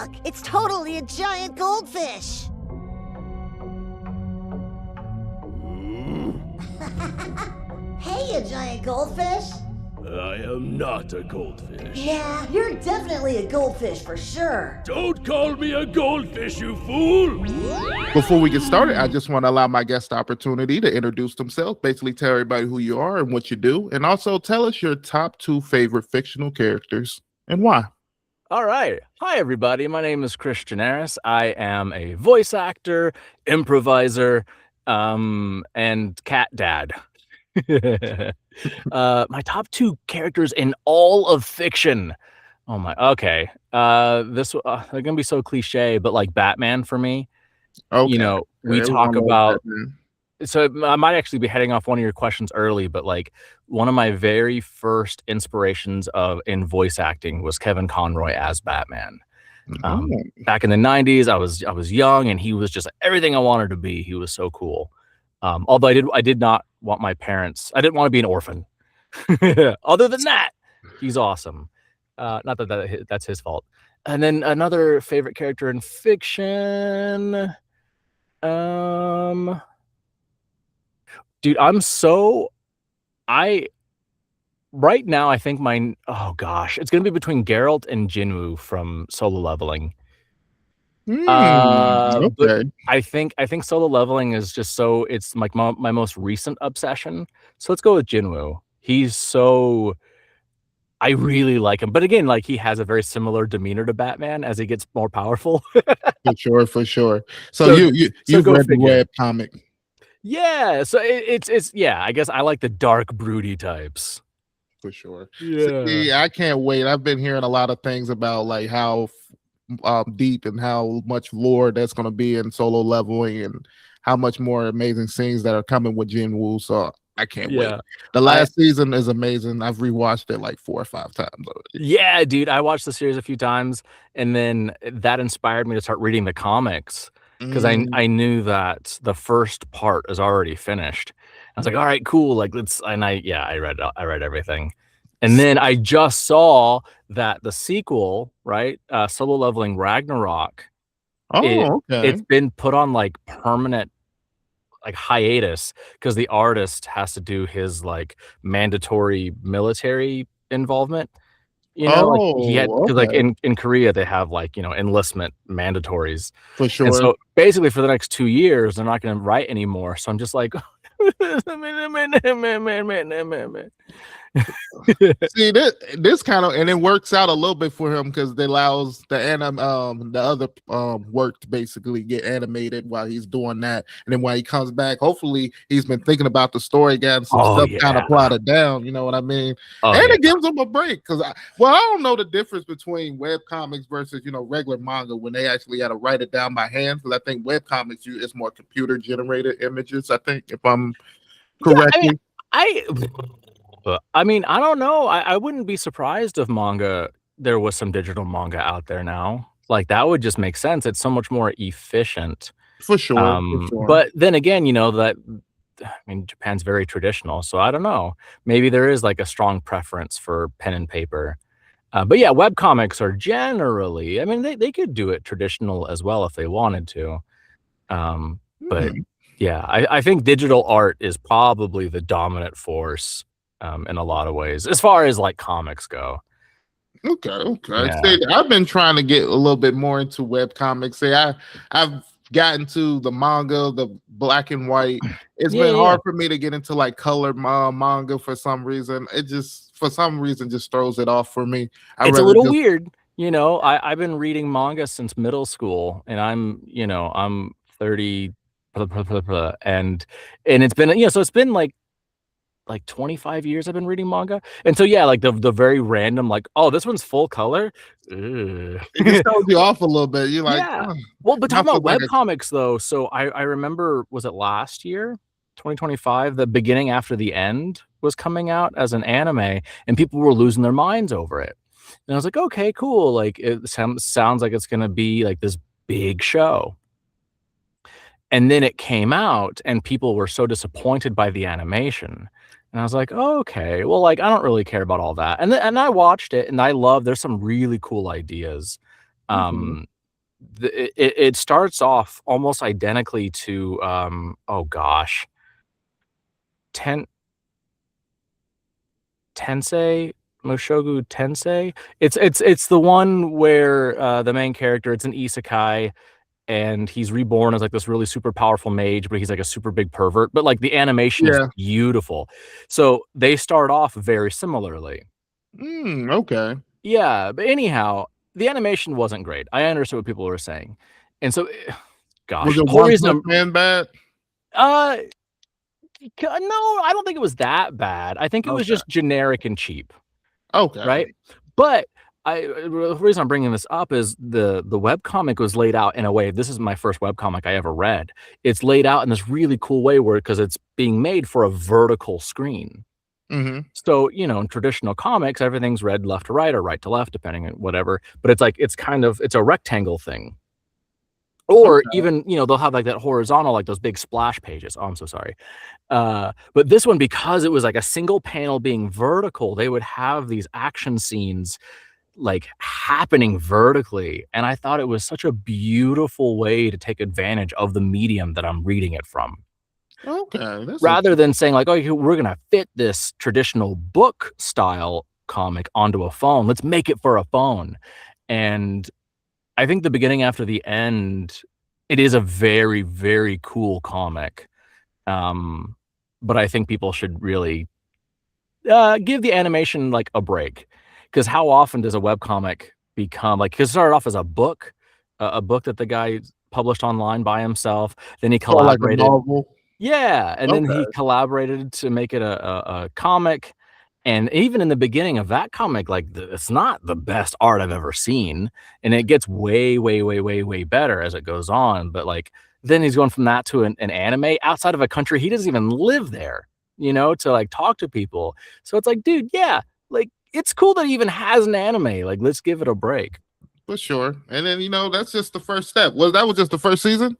Look, it's totally a giant goldfish. Hey, you giant goldfish. I am not a goldfish. Yeah, you're definitely a goldfish for sure. Don't call me a goldfish, you fool! Before we get started, I just want to allow my guest the opportunity to introduce themselves, basically tell everybody who you are and what you do, and also tell us your top 2 favorite fictional characters and why. All right. Hi, everybody. My name is Kristian Eros. I am a voice actor, improviser, and cat dad. My top 2 characters in all of fiction. Oh my. Okay. They're gonna be so cliche, but like Batman for me. Okay. You know, we talk about. So I might actually be heading off one of your questions early, but like one of my very first inspirations in voice acting was Kevin Conroy as Batman. Back in the 90s, I was young and he was just everything I wanted to be. He was so cool. Although I did not want my parents. I didn't want to be an orphan. Other than that, he's awesome. Not that's his fault. And then another favorite character in fiction. Dude, right now I think it's gonna be between Geralt and Jinwoo from Solo Leveling. Okay. But I think Solo Leveling is just it's like my most recent obsession. So let's go with Jinwoo. I really like him, but again, like he has a very similar demeanor to Batman as he gets more powerful. For sure. So you've read the web comic. Yeah, so it's I guess I like the dark, broody types. For sure. Yeah. See, I can't wait. I've been hearing a lot of things about like how deep and how much lore that's going to be in Solo Leveling and how much more amazing scenes that are coming with Jinwoo. So I can't wait. The last season is amazing. I've rewatched it like 4 or 5 times already. Yeah, dude, I watched the series a few times, and then that inspired me to start reading the comics. Because I knew that the first part is already finished. I was like, all right, cool. Like I read everything. And then I just saw that the sequel, right? Solo Leveling Ragnarok. It's been put on like permanent like hiatus because the artist has to do his like mandatory military involvement. You know, like he had like in Korea they have like, you know, enlistment mandatories for sure. And so basically for the next 2 years they're not going to write anymore. So I'm just like, see this kind of, and it works out a little bit for him because it allows the other work to basically get animated while he's doing that, and then when he comes back, hopefully he's been thinking about the story, got some stuff kind of plotted down. You know what I mean? It gives him a break because I don't know the difference between web comics versus regular manga when they actually had to write it down by hand, because I think web comics it's more computer generated images. I think if I'm correct. I mean, I don't know. I wouldn't be surprised if there was some digital manga out there now. Like that would just make sense. It's so much more efficient. For sure. But then again, Japan's very traditional. So I don't know. Maybe there is like a strong preference for pen and paper. But yeah, webcomics are generally, I mean, they could do it traditional as well if they wanted to. But yeah, I think digital art is probably the dominant force in a lot of ways, as far as like comics go. Okay. Yeah. See, I've been trying to get a little bit more into web comics. See, I've gotten to the manga, the black and white. It's been hard for me to get into like color manga for some reason. It just throws it off for me. It's a little weird. I've been reading manga since middle school, and I'm 30, and it's been so it's been like 25 years I've been reading manga. And so like the very random like, oh, this one's full color. It just throws you off a little bit. You're like, well, but talking about webcomics though, so I remember, was it last year, 2025, the beginning after the end was coming out as an anime, and people were losing their minds over it. And I was like, okay, cool. Like it sounds like it's gonna be like this big show. And then it came out and people were so disappointed by the animation. And I was like, oh, okay, well, like, I don't really care about all that. And I watched it and there's some really cool ideas. it starts off almost identically to oh gosh, Ten Tensei Mushoku Tensei. It's the one where the main character, it's an isekai, and he's reborn as like this really super powerful mage, but he's like a super big pervert. But like the animation is Yeah. beautiful, so they start off very similarly. Okay. Yeah, but anyhow, the animation wasn't great. I understood what people were saying, and so, gosh, Was it the whole One reason Punch Man bad? uh, no, I don't think it was that bad. I think it was Okay. just generic and cheap, Okay. right? But the reason I'm bringing this up is the webcomic was laid out in a way. This is my first webcomic I ever read. It's laid out in this really cool way where, because it's being made for a vertical screen. Mm-hmm. So, you know, in traditional comics, everything's read left to right or right to left, depending on whatever. But it's like, it's a rectangle thing. Or Okay. even, you know, they'll have like that horizontal, like those big splash pages. Oh, I'm so sorry. But this one, because it was like a single panel being vertical, they would have these action scenes like happening vertically. And I thought it was such a beautiful way to take advantage of the medium that I'm reading it from. Okay. That's Rather than saying like, oh, we're going to fit this traditional book style comic onto a phone. Let's make it for a phone. And I think the beginning after the end, it is a very, very cool comic. But I think people should really give the animation like a break, because how often does a webcomic become like, because it started off as a book that the guy published online by himself. Then he sort of like a collaborated. novel. Yeah, and then Okay. he collaborated to make it a comic. And even in the beginning of that comic, like it's not the best art I've ever seen, and it gets way, way, way, way, way better as it goes on. But like then he's going from that to an anime outside of a country he doesn't even live there, you know, to like talk to people. So it's like, dude, yeah, like it's cool that he even has an anime. Like, let's give it a break. For sure. And then, that's just the first step. That was just the first season?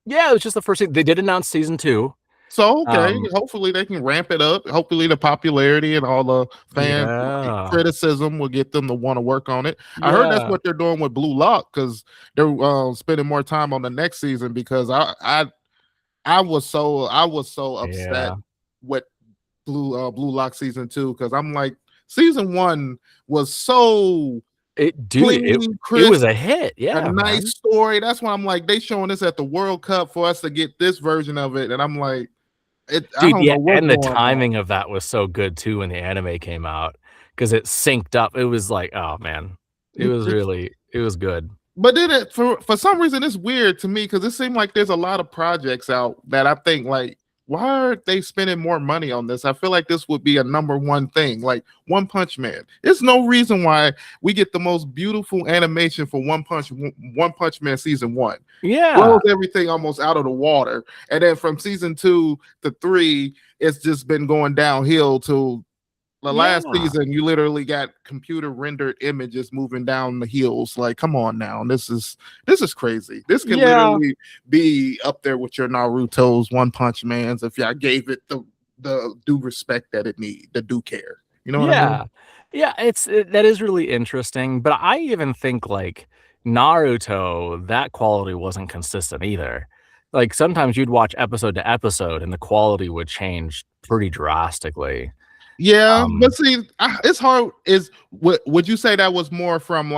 Yeah, it was just the first. They did announce season 2. So, okay, hopefully they can ramp it up. Hopefully the popularity and all the fan criticism will get them to want to work on it. I heard that's what they're doing with Blue Lock, because they're spending more time on the next season, because I was so upset with Blue Lock season 2, because I'm like, season 1 was so it was a hit. Yeah, a nice story. That's why I'm like, they showing this at the World Cup for us to get this version of it, and I'm like, and the timing of that was so good too when the anime came out, because it synced up. It was like, oh man, it was good. But then for some reason it's weird to me, because it seemed like there's a lot of projects out that I think like, why aren't they spending more money on this? I feel like this would be a number one thing, like One Punch Man. There's no reason why we get the most beautiful animation for One Punch Man season 1. Yeah, blows everything almost out of the water, and then from season 2 to 3, it's just been going downhill to the last season. You literally got computer rendered images moving down the hills. Like, come on now, this is crazy. This can literally be up there with your Naruto's, One Punch Man's, if y'all gave it the due respect that it need, the due care. You know what I mean? Yeah, that is really interesting. But I even think like Naruto, that quality wasn't consistent either. Like sometimes you'd watch episode to episode and the quality would change pretty drastically. Yeah, but see, it's hard. Would you say that was more from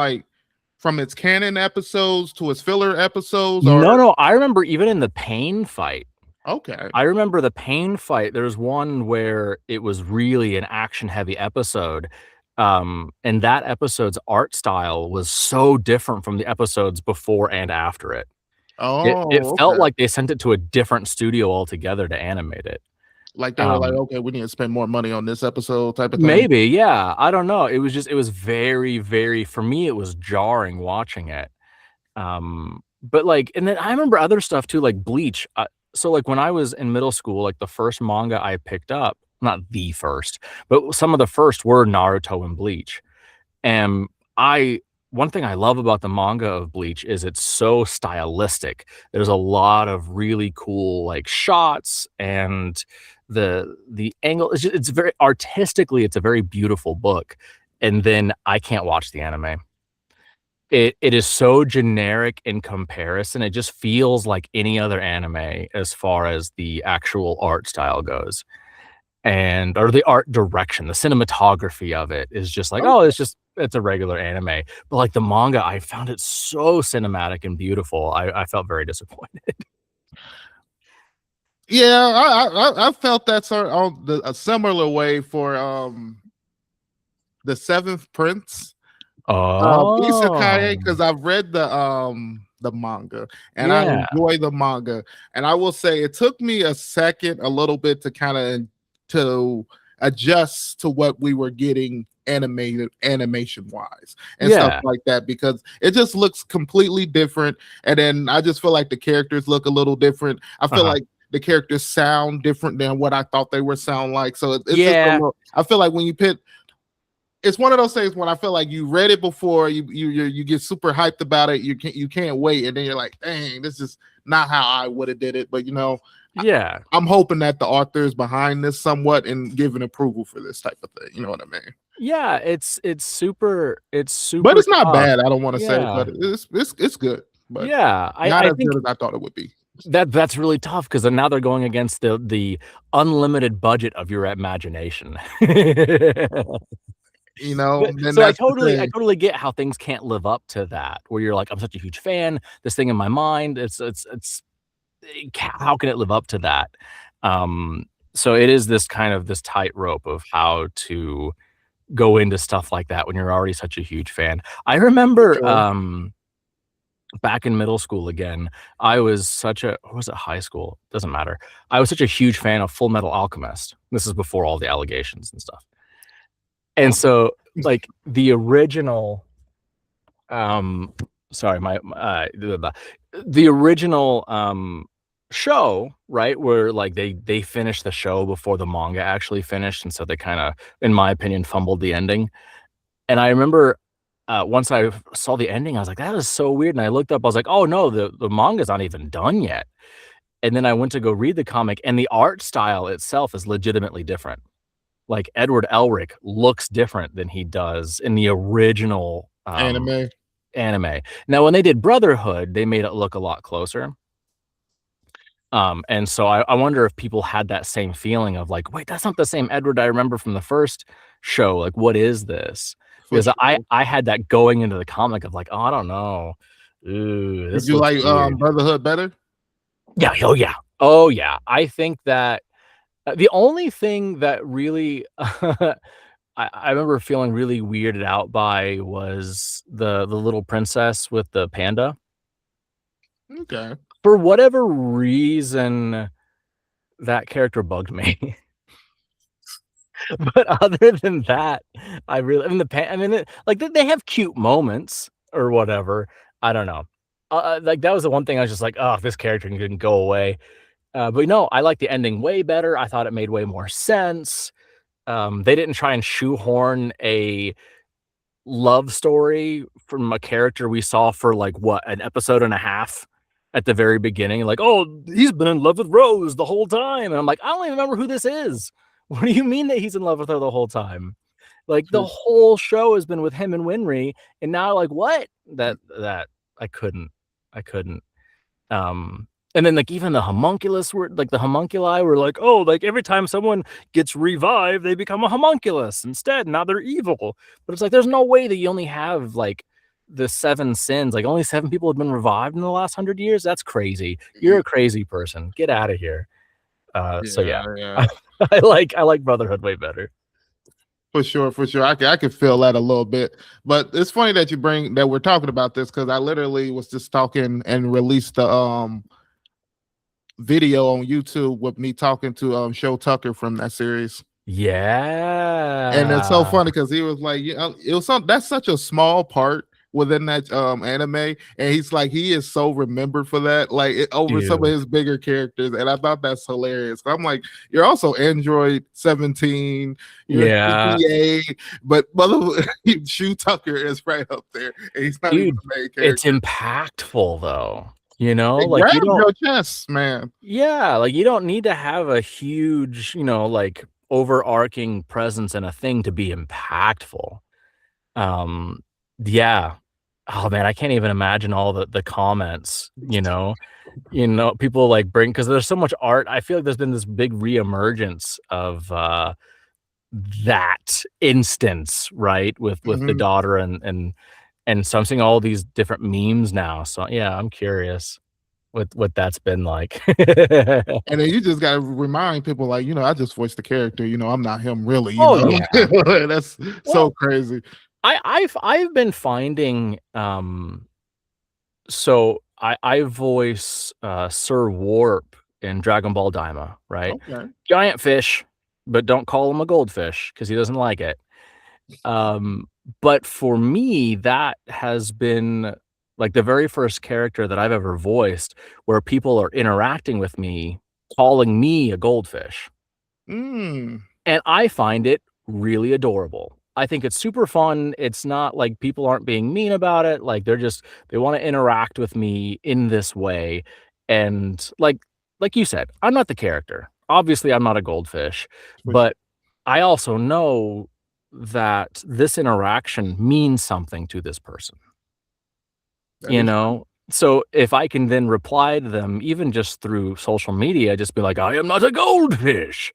its canon episodes to its filler episodes? Or? No, I remember even in the Pain fight. Okay. I remember the Pain fight. There's one where it was really an action-heavy episode. And that episode's art style was so different from the episodes before and after it. It felt like they sent it to a different studio altogether to animate it. Like they were like, okay, we need to spend more money on this episode type of thing. Maybe, yeah. I don't know. It was very, very, for me, it was jarring watching it. But like, and then I remember other stuff too, like Bleach. So like when I was in middle school, like the first manga I picked up, not the first, but some of the first were Naruto and Bleach. And one thing I love about the manga of Bleach is it's so stylistic. There's a lot of really cool like shots, and the angle is it's very artistically, it's a very beautiful book. And then I can't watch the anime. it is so generic in comparison. It just feels like any other anime as far as the actual art style goes. Or the art direction, the cinematography of it is just like, oh, it's a regular anime. But like the manga, I found it so cinematic and beautiful. I felt very disappointed. Yeah, I felt that sort on a similar way for the Seventh Prince. Isekai, because I've read the manga and I enjoy the manga. And I will say it took me a little bit to kind of to adjust to what we were getting animation wise and stuff like that, because it just looks completely different. And then I just feel like the characters look a little different. I feel like the characters sound different than what I thought they would sound like. So it's just I feel like when you put, it's one of those things when I feel like you read it before, you get super hyped about it, you can't wait, and then you're like, dang, this is not how I would have did it. But I'm hoping that the author is behind this somewhat and giving approval for this type of thing. You know what I mean? Yeah, it's super but it's not tough. bad. I don't want to say, but it's good. But yeah, not I as think good as I thought it would be. that's really tough because now they're going against the unlimited budget of your imagination. So I totally get how things can't live up to that, where you're like, I'm such a huge fan, this thing in my mind, it's how can it live up to that? So it is this tightrope of how to go into stuff like that when you're already such a huge fan. I remember back in middle school again, I was or was it high school? Doesn't matter. I was such a huge fan of Fullmetal Alchemist. This is before all the allegations and stuff. And so like the original the original show, right, where like they finished the show before the manga actually finished, and so they kind of, in my opinion, fumbled the ending. And I remember once I saw the ending, I was like, that is so weird. And I looked up, I was like, oh no, the manga's not even done yet. And then I went to go read the comic, and the art style itself is legitimately different. Like Edward Elric looks different than he does in the original anime. Now, when they did Brotherhood, they made it look a lot closer. And so I wonder if people had that same feeling of like, wait, that's not the same Edward I remember from the first show. Like, what is this? Because I had that going into the comic of like, oh, I don't know. Ooh, did you like Brotherhood better? Yeah. Oh yeah. I think that the only thing that really I remember feeling really weirded out by was the little princess with the panda. Okay. For whatever reason, that character bugged me. But other than that, they have cute moments or whatever. I don't know. Like that was the one thing I was just like, oh, this character couldn't go away. But no, I like the ending way better. I thought it made way more sense. They didn't try and shoehorn a love story from a character we saw for like an episode and a half at the very beginning. Like, oh, he's been in love with Rose the whole time. And I'm like, I don't even remember who this is. What do you mean that he's in love with her the whole time? Like the whole show has been with him and Winry, and now like what? That I couldn't. And then like even the homunculus the homunculi were like, oh, like every time someone gets revived, they become a homunculus instead. Now they're evil. But it's like there's no way that you only have like the 7 sins. Like only 7 people have been revived in the last 100 years. That's crazy. You're a crazy person. Get out of here. So yeah. I like Brotherhood way better. For sure. I can feel that a little bit. But it's funny that we're talking about this, because I literally was just talking and released the video on YouTube with me talking to Shou Tucker from that series. Yeah. And it's so funny because he was like, that's such a small part within that anime, and he's like, he is so remembered for that, like over some of his bigger characters, and I thought that's hilarious. I'm like, you're also Android 17, you're CPA, but Shou Tucker is right up there, and he's not even the main character. It's impactful though. Like you don't your chest, man. Yeah, like you don't need to have a huge, like overarching presence in a thing to be impactful. Yeah. Oh man, I can't even imagine all the comments, people like bring, because there's so much art. I feel like there's been this big reemergence of that instance, right? With the Mhm. daughter and so I'm seeing all these different memes now. So yeah, I'm curious what that's been like. And then you just gotta remind people, like, I just voiced the character, I'm not him really, Oh yeah. That's so Well, crazy. I've been finding so I voice Sir Warp in Dragon Ball Daima, right? Okay. Giant fish, but don't call him a goldfish because he doesn't like it. Um, but for me, that has been like the very first character that I've ever voiced where people are interacting with me, calling me a goldfish. Mm. And I find it really adorable. I think it's super fun. It's not like people aren't being mean about it. Like they want to interact with me in this way. And like you said, I'm not the character. Obviously, I'm not a goldfish, For sure. but I also know that this interaction means something to this person. That is So if I can then reply to them, even just through social media, just be like, I am not a goldfish.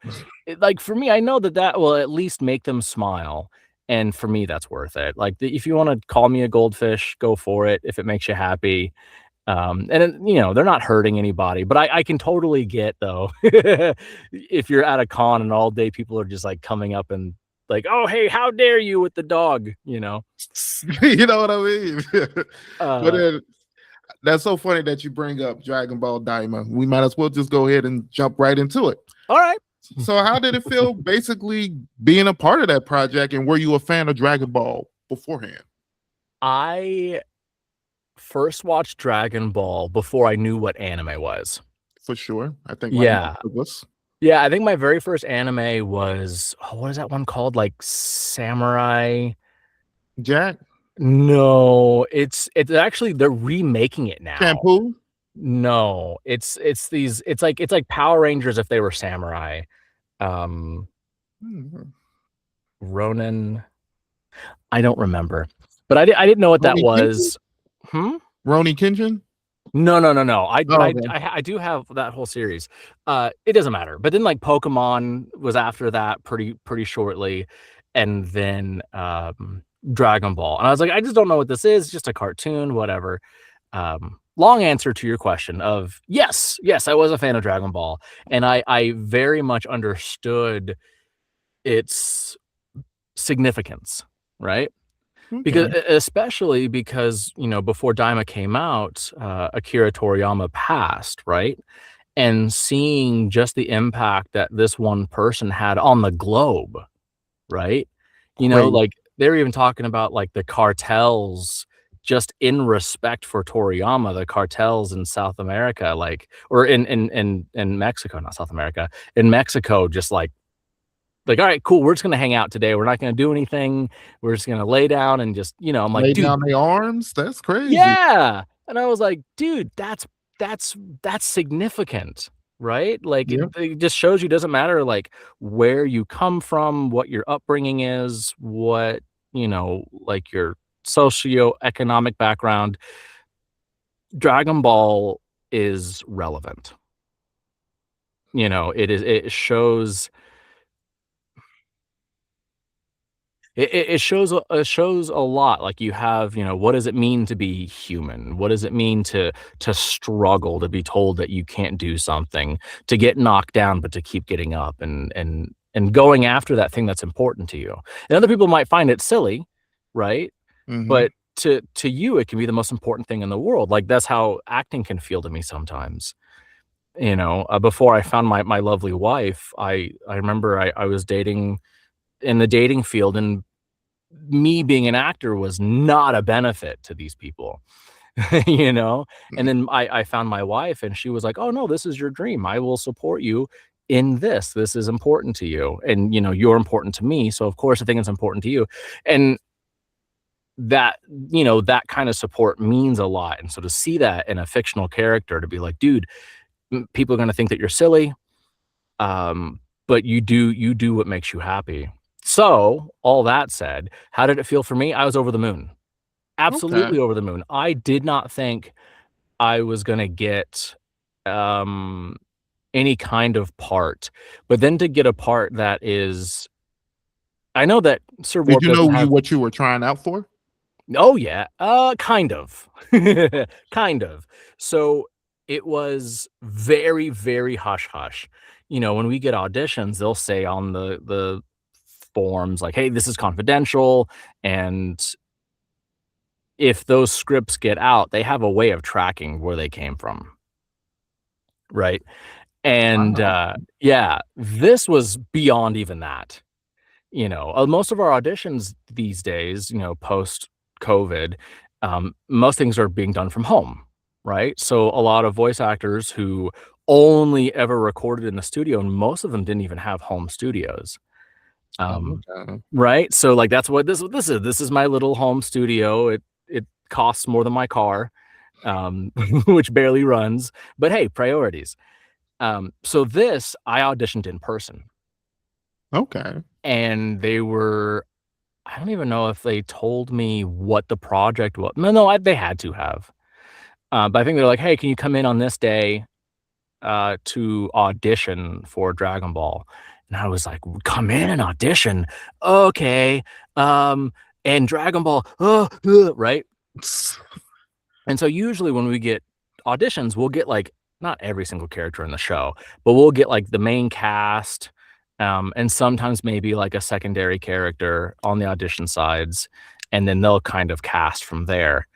Like for me, I know that will at least make them smile. And for me, that's worth it. Like if you want to call me a goldfish, go for it. If it makes you happy. They're not hurting anybody, but I can totally get though, if you're at a con and all day people are just like coming up and like, oh, hey, how dare you with the dog, you know what I mean? But uh, then that's so funny that you bring up Dragon Ball Daima. We might as well just go ahead and jump right into it. all right. So how did it feel basically being a part of that project, and were you a fan of Dragon Ball beforehand? I first watched Dragon Ball before I knew what anime was. For sure. I think like Yeah. most of us. Yeah, I think my very first anime was, what is that one called? Like Samurai. Jack? No, it's actually they're remaking it now. Shampoo? No, it's like Power Rangers if they were samurai. Mhm. Ronin. I don't remember, but I didn't know what that Ronnie Kenshin? was. Hmm? Ronnie Kenshin? No. Oh, okay. I do have that whole series. It doesn't matter. But then like Pokemon was after that pretty shortly, and then Dragon Ball. And I was like, I just don't know what this is. It's just a cartoon, whatever. Long answer to your question of yes, I was a fan of Dragon Ball, and I very much understood its significance, right? Because Okay. especially because, before Daima came out, Akira Toriyama passed, right? And seeing just the impact that this one person had on the globe, right? Crazy. Like they're even talking about like the cartels just in respect for Toriyama, the cartels in South America, like or in Mexico, not South America, in Mexico, just like, all right, cool. We're just gonna hang out today. We're not gonna do anything. We're just gonna lay down and just, I'm like, Lay dude, down their arms? That's crazy. yeah. And I was like, dude, that's significant, right? Like Yeah. it just shows you doesn't matter like where you come from, what your upbringing is, what, like your socioeconomic background. Dragon Ball is relevant. It shows it shows a lot. Like you have, what does it mean to be human? What does it mean to struggle, to be told that you can't do something, to get knocked down, but to keep getting up and going after that thing that's important to you. And other people might find it silly, right? Mhm. But to you, it can be the most important thing in the world. Like that's how acting can feel to me sometimes. Before I found my lovely wife, I remember I was dating in the dating field, and me being an actor was not a benefit to these people, you know? And then I found my wife and she was like, oh no, this is your dream. I will support you in this. This is important to you. And you're important to me. So of course I think it's important to you. And that, that kind of support means a lot. And so to see that in a fictional character, to be like, dude, people are going to think that you're silly. But you do what makes you happy. So all that said, how did it feel for me? I was over the moon. Absolutely over the moon. I did not think I was gonna get any kind of part, but then to get a part that is, I know that Sir Did Warp you know doesn't have. what you were trying out for? Oh yeah, kind of, kind of. So it was very, very hush hush. You know, when we get auditions, they'll say on the forms like, "Hey, this is confidential," and if those scripts get out, they have a way of tracking where they came from, right? And Wow. yeah, this was beyond even that. You know, most of our auditions these days, you know, post COVID, most things are being done from home, right? So a lot of voice actors who only ever recorded in the studio, and most of them didn't even have home studios. Oh, Um, okay. right? So like that's what this is. This is my little home studio. It costs more than my car, which barely runs. But hey, priorities. So this I auditioned in person, Okay. and they were, I don't even know if they told me what the project was. No, they had to have. But I think they're like, "Hey, can you come in on this day to audition for Dragon Ball?" And I was like, "Come in and audition? Okay. Um, and Dragon Ball, right?" And so usually when we get auditions, we'll get like not every single character in the show, but we'll get like the main cast, and sometimes maybe like a secondary character on the audition sides, and then they'll kind of cast from there.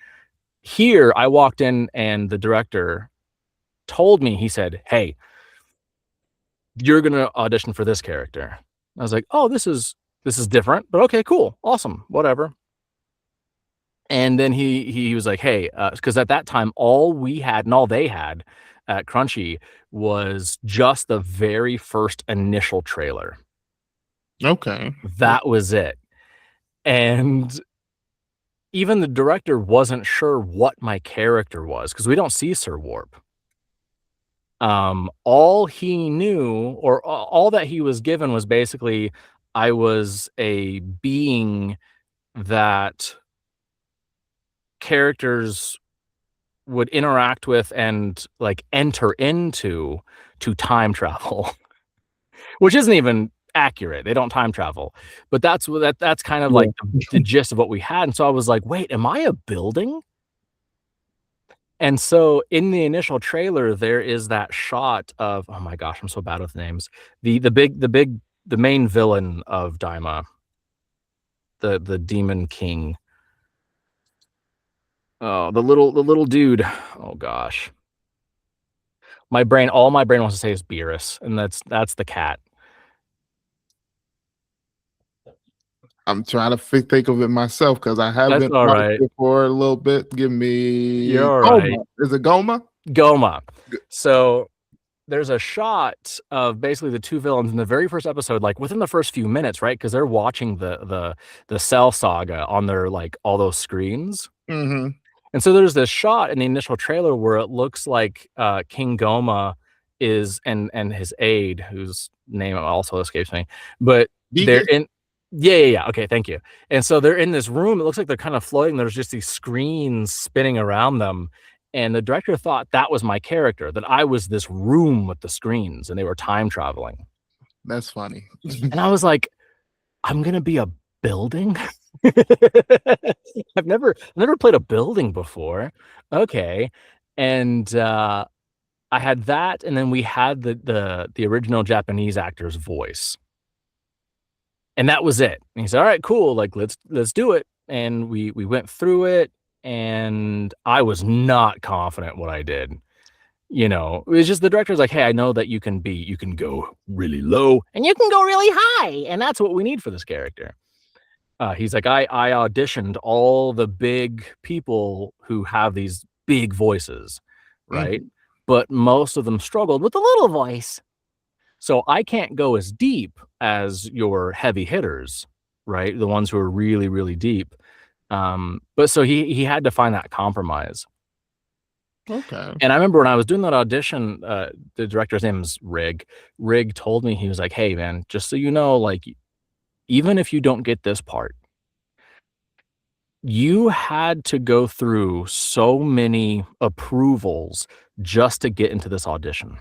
Here, I walked in and the director told me, he said, "Hey, you're gonna audition for this character." I was like, "Oh, this is different, but okay, cool, awesome, whatever." And then he was like, "Hey," because at that time, all we had and all they had at Crunchy was just the very first initial trailer. Okay. That was it. And even the director wasn't sure what my character was because we don't see Sir Warp. All he knew, or all that he was given, was basically I was a being that characters would interact with and like enter into to time travel, which isn't even accurate. They don't time travel, but that's kind of like Yeah. the gist of what we had. And so I was like, wait, am I a building? And so in the initial trailer, there is that shot of, oh my gosh, I'm so bad with names. The main villain of Daima, the demon king. Oh, the little dude. Oh gosh. All my brain wants to say is Beerus, and that's the cat. I'm trying to think of it myself because I That's haven't all watched right. it for a little bit. Give me You're all right. Goma. Is it Goma? Goma. So there's a shot of basically the two villains in the very first episode, like within the first few minutes, right? Because they're watching the Cell Saga on their like all those screens. Mm-hmm. And so there's this shot in the initial trailer where it looks like King Goma is and his aide, whose name also escapes me, but they're in. Yeah. Okay, thank you. And so they're in this room. It looks like they're kind of floating. There's just these screens spinning around them. And the director thought that was my character, that I was this room with the screens and they were time traveling. That's funny. And I was like, I'm gonna be a building? I've never played a building before. Okay. And I had that, and then we had the original Japanese actor's voice. And that was it. And he said, "All right, cool. Like, let's do it." And we went through it, and I was not confident what I did. You know, it was just the director's like, "Hey, I know that you can go really low and you can go really high, and that's what we need for this character." He's like, I auditioned all the big people who have these big voices, right? But most of them struggled with the little voice. So I can't go as deep as your heavy hitters, right? The ones who are really, really deep. But so he had to find that compromise. Okay. And I remember when I was doing that audition, the director's name is Rig. Rig told me, he was like, "Hey man, just so you know, like, even if you don't get this part, you had to go through so many approvals just to get into this audition.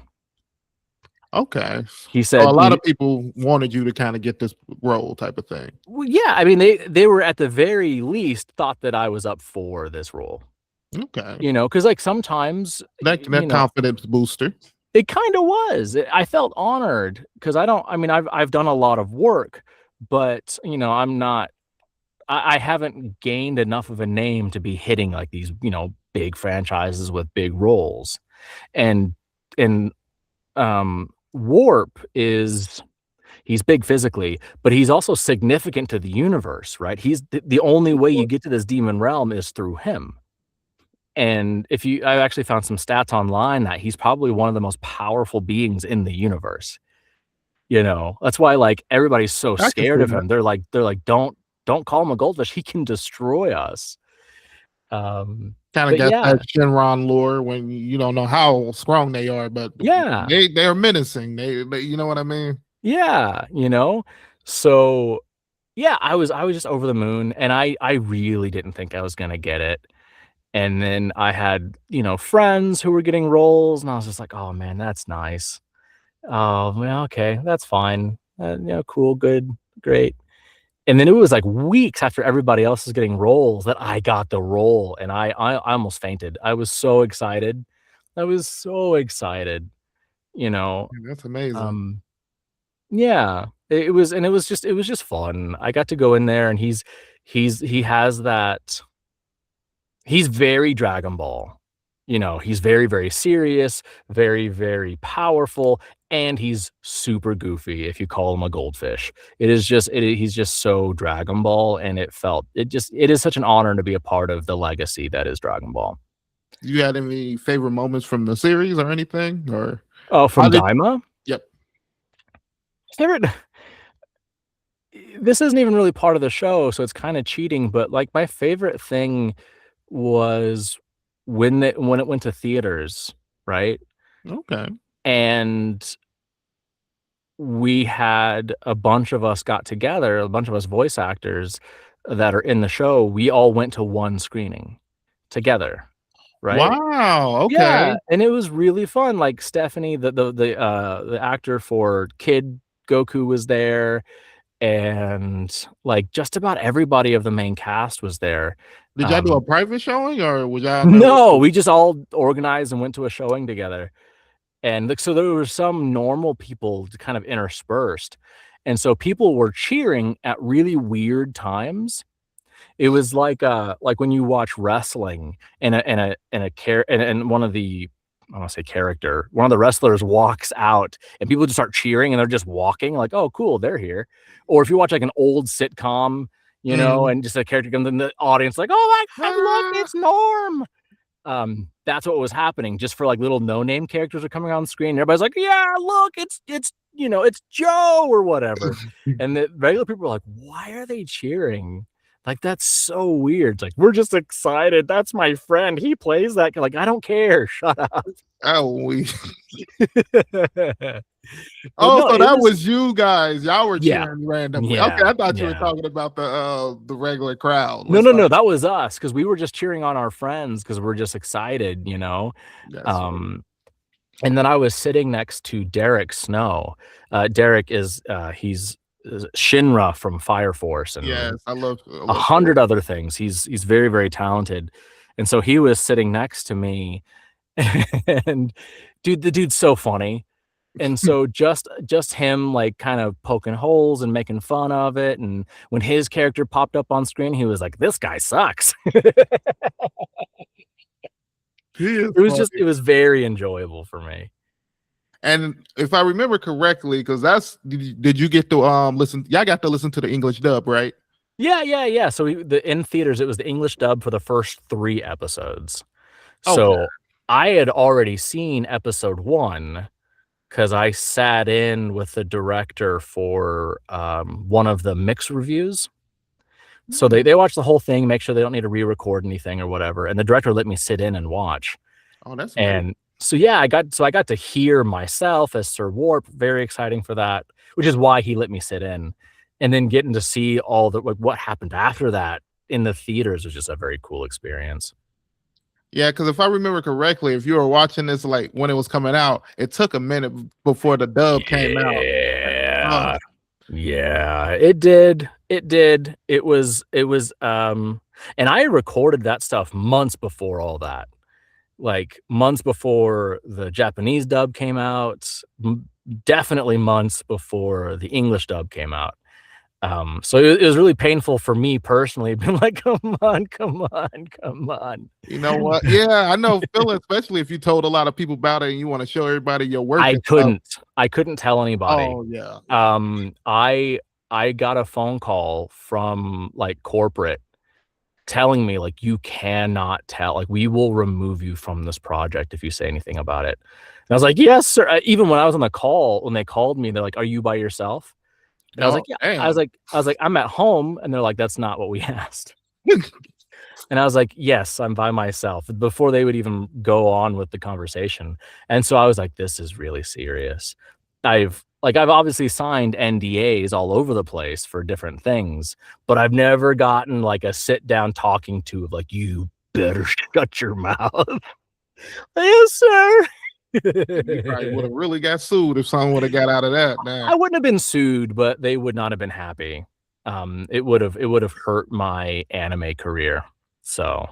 Okay. He So said a lot of people wanted you to kind of get this role type of thing. well, yeah, I mean they were at the very least thought that I was up for this role. Okay. Because like sometimes That confidence booster. it kind of was. I felt honored because I've done a lot of work, but I'm not I haven't gained enough of a name to be hitting like these, big franchises with big roles. And Warp he's big physically, but he's also significant to the universe, right? He's the only way you get to this demon realm is through him. And I actually found some stats online that he's probably one of the most powerful beings in the universe. That's why like everybody's so scared of him. They're like, don't call him a goldfish. He can destroy us. Kind of got that Shenron lore when you don't know how strong they are, but yeah, they're menacing. They you know what I mean? Yeah, So yeah, I was just over the moon, and I really didn't think I was gonna get it. And then I had friends who were getting roles, and I was just like, oh man, that's nice. Oh well, okay, that's fine. Cool, good, great. And then it was like weeks after everybody else was getting roles that I got the role, and I almost fainted. I was so excited. That's amazing. Yeah, it was just fun. I got to go in there, and he has that. He's very Dragon Ball. He's very, very serious, very, very powerful, and he's super goofy if you call him a goldfish. He's just so Dragon Ball, and it is such an honor to be a part of the legacy that is Dragon Ball. You had any favorite moments from the series or anything? Or from Daima? Yep. Favorite. This isn't even really part of the show, so it's kind of cheating, but like my favorite thing was when it went to theaters, right? Okay. And we had a bunch of us got together, a bunch of us voice actors that are in the show. We all went to one screening together, right? Wow. Okay. Yeah, and it was really fun. Like Stephanie, the actor for Kid Goku was there, and like just about everybody of the main cast was there. Did y'all do a private showing, or was y'all? No, we just all organized and went to a showing together. And so there were some normal people kind of interspersed. And so people were cheering at really weird times. It was like when you watch wrestling and one of the, I don't want to say character, one of the wrestlers walks out and people just start cheering and they're just walking like, oh, cool, they're here. Or if you watch like an old sitcom, and just a character comes in the audience like, oh my God, look, it's Norm. That's what was happening. Just for like little no-name characters are coming on screen. Everybody's like, yeah, look, it's Joe or whatever. And the regular people are like, why are they cheering? Like, that's so weird. It's like, we're just excited. That's my friend. He plays that. Like, I don't care. Shut up. Oh, so that was you guys. Y'all were cheering randomly. Yeah. Okay, I thought you were talking about the regular crowd. No, that was us because we were just cheering on our friends because we're just excited, And then I was sitting next to Derek Snow. Derek is he's Shinra from Fire Force, and yes, I love 100 other things. He's very, very talented, and so he was sitting next to me, and the dude's so funny. And so just him like kind of poking holes and making fun of it. And when his character popped up on screen, he was like, this guy sucks. It was very enjoyable for me. And if I remember correctly, because did you get to listen? Y'all got to listen to the English dub, right? Yeah. So in theaters, it was the English dub for the first 3 episodes. Okay. So I had already seen episode 1. Because I sat in with the director for one of the mix reviews. So they watch the whole thing, make sure they don't need to re-record anything or whatever. And the director let me sit in and watch. Oh, that's and so yeah, I got to hear myself as Sir Warp. Very exciting for that, which is why he let me sit in. And then getting to see all the what happened after that in the theaters was just a very cool experience. Yeah, because if I remember correctly, if you were watching this like when it was coming out, it took a minute before the dub came out. Yeah, it did. It was and I recorded that stuff months before all that. Like months before the Japanese dub came out, definitely months before the English dub came out. So it was really painful for me personally, being like, come on. You know what? Yeah, I know, Phil, especially if you told a lot of people about it and you want to show everybody your work. I couldn't tell anybody. Oh yeah. I got a phone call from like corporate telling me like, you cannot tell, like we will remove you from this project if you say anything about it. And I was like, yes, sir. Even when I was on the call, when they called me, they're like, are you by yourself? And I was like, yeah. Damn. I was like, I'm at home. And they're like, that's not what we asked. And I was like, yes, I'm by myself, before they would even go on with the conversation. And so I was like, this is really serious. I've obviously signed NDAs all over the place for different things, but I've never gotten like a sit down talking to of like, you better shut your mouth. Yes, sir. You probably would have really got sued if someone would have got out of that. Man. I wouldn't have been sued, but they would not have been happy. It would have hurt my anime career. So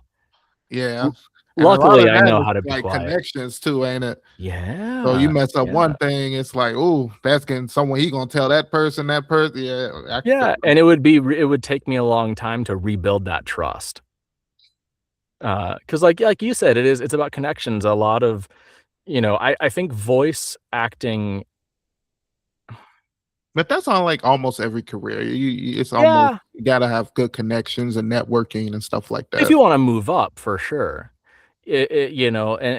yeah. Luckily, I know how to be like quiet. Connections too, ain't it? Yeah. So you mess up one thing, it's like, oh, that's getting someone. He gonna tell that person. Yeah. Yeah, and it would take me a long time to rebuild that trust. Because like you said, it's about connections. A lot of, I think voice acting. But that's on like almost every career. It's almost, you gotta have good connections and networking and stuff like that. If you want to move up, for sure. And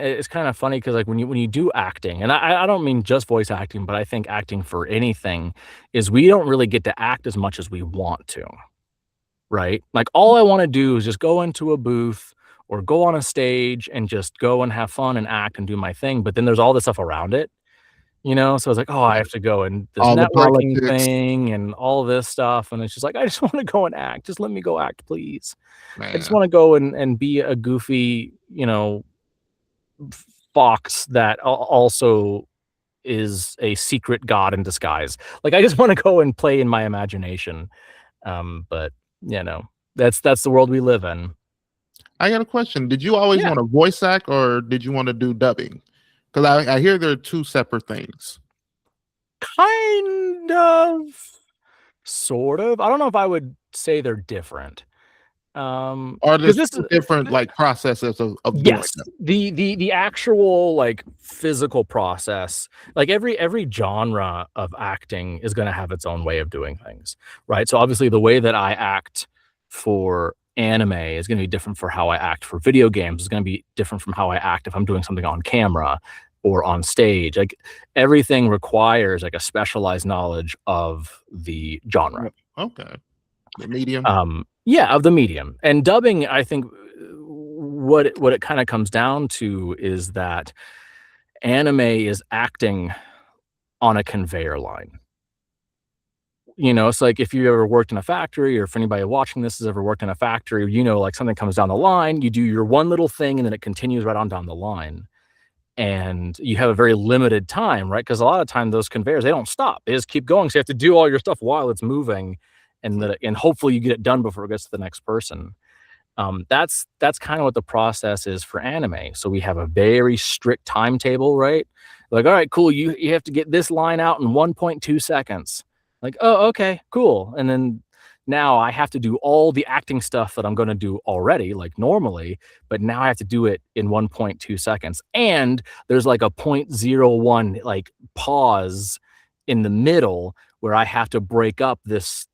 it's kind of funny because like when you do acting, and I don't mean just voice acting, but I think acting for anything is we don't really get to act as much as we want to, right? Like all I want to do is just go into a booth or go on a stage and just go and have fun and act and do my thing. But then there's all this stuff around it, so it's like, oh, I have to go and this all networking thing and all this stuff. And it's just like, I just want to go and act. Just let me go act, please. Man. I just want to go and be a goofy, fox that also is a secret god in disguise. Like, I just want to go and play in my imagination. But that's the world we live in. I got a question. Did you always want to voice act or did you want to do dubbing? Because I hear they're two separate things. Kind of, sort of. I don't know if I would say they're different. Are there different like processes of yes, doing the actual like physical process, like every genre of acting is going to have its own way of doing things, right? So obviously the way that I act for anime is going to be different for how I act for video games. It's going to be different from how I act if I'm doing something on camera or on stage. Like everything requires like a specialized knowledge of the genre. Okay. The medium. Of the medium. And dubbing, I think what it kind of comes down to is that anime is acting on a conveyor line. It's like if you ever worked in a factory, or if anybody watching this has ever worked in a factory, like something comes down the line, you do your one little thing and then it continues right on down the line. And you have a very limited time, right? Because a lot of time those conveyors, they don't stop. They just keep going. So you have to do all your stuff while it's moving. And hopefully you get it done before it gets to the next person. That's kind of what the process is for anime. So we have a very strict timetable, right? Like, all right, cool. You have to get this line out in 1.2 seconds. Like, oh, okay, cool. And then now I have to do all the acting stuff that I'm going to do already, like normally, but now I have to do it in 1.2 seconds. And there's like a 0.01 like pause in the middle where I have to break up this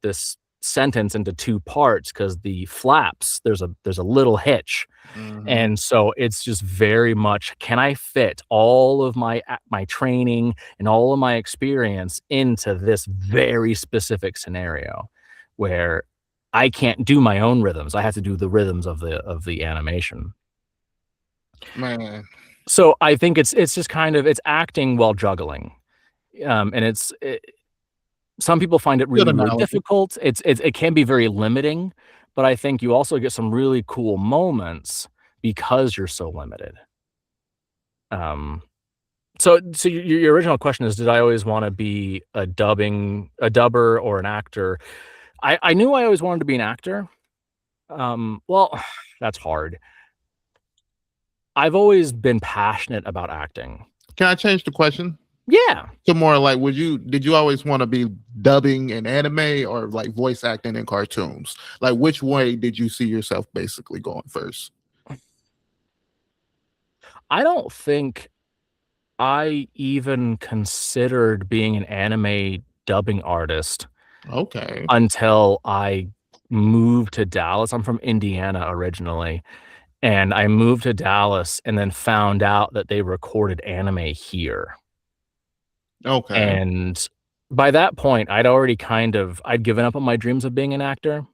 sentence into two parts because the flaps, there's a little hitch. Mm-hmm. And so it's just very much, can I fit all of my training and all of my experience into this very specific scenario where I can't do my own rhythms. I have to do the rhythms of the animation. Man. So I think it's just kind of, it's acting while juggling. And some people find it really, really difficult. It can be very limiting, but I think you also get some really cool moments because you're so limited. So your original question is, did I always want to be a dubber or an actor? I knew I always wanted to be an actor. Well, that's hard. I've always been passionate about acting. Can I change the question? Yeah. So more like, did you always want to be dubbing in anime or like voice acting in cartoons? Like, which way did you see yourself basically going first? I don't think I even considered being an anime dubbing artist. Okay. Until I moved to Dallas. I'm from Indiana originally, and I moved to Dallas and then found out that they recorded anime here. Okay. And by that point, I'd given up on my dreams of being an actor.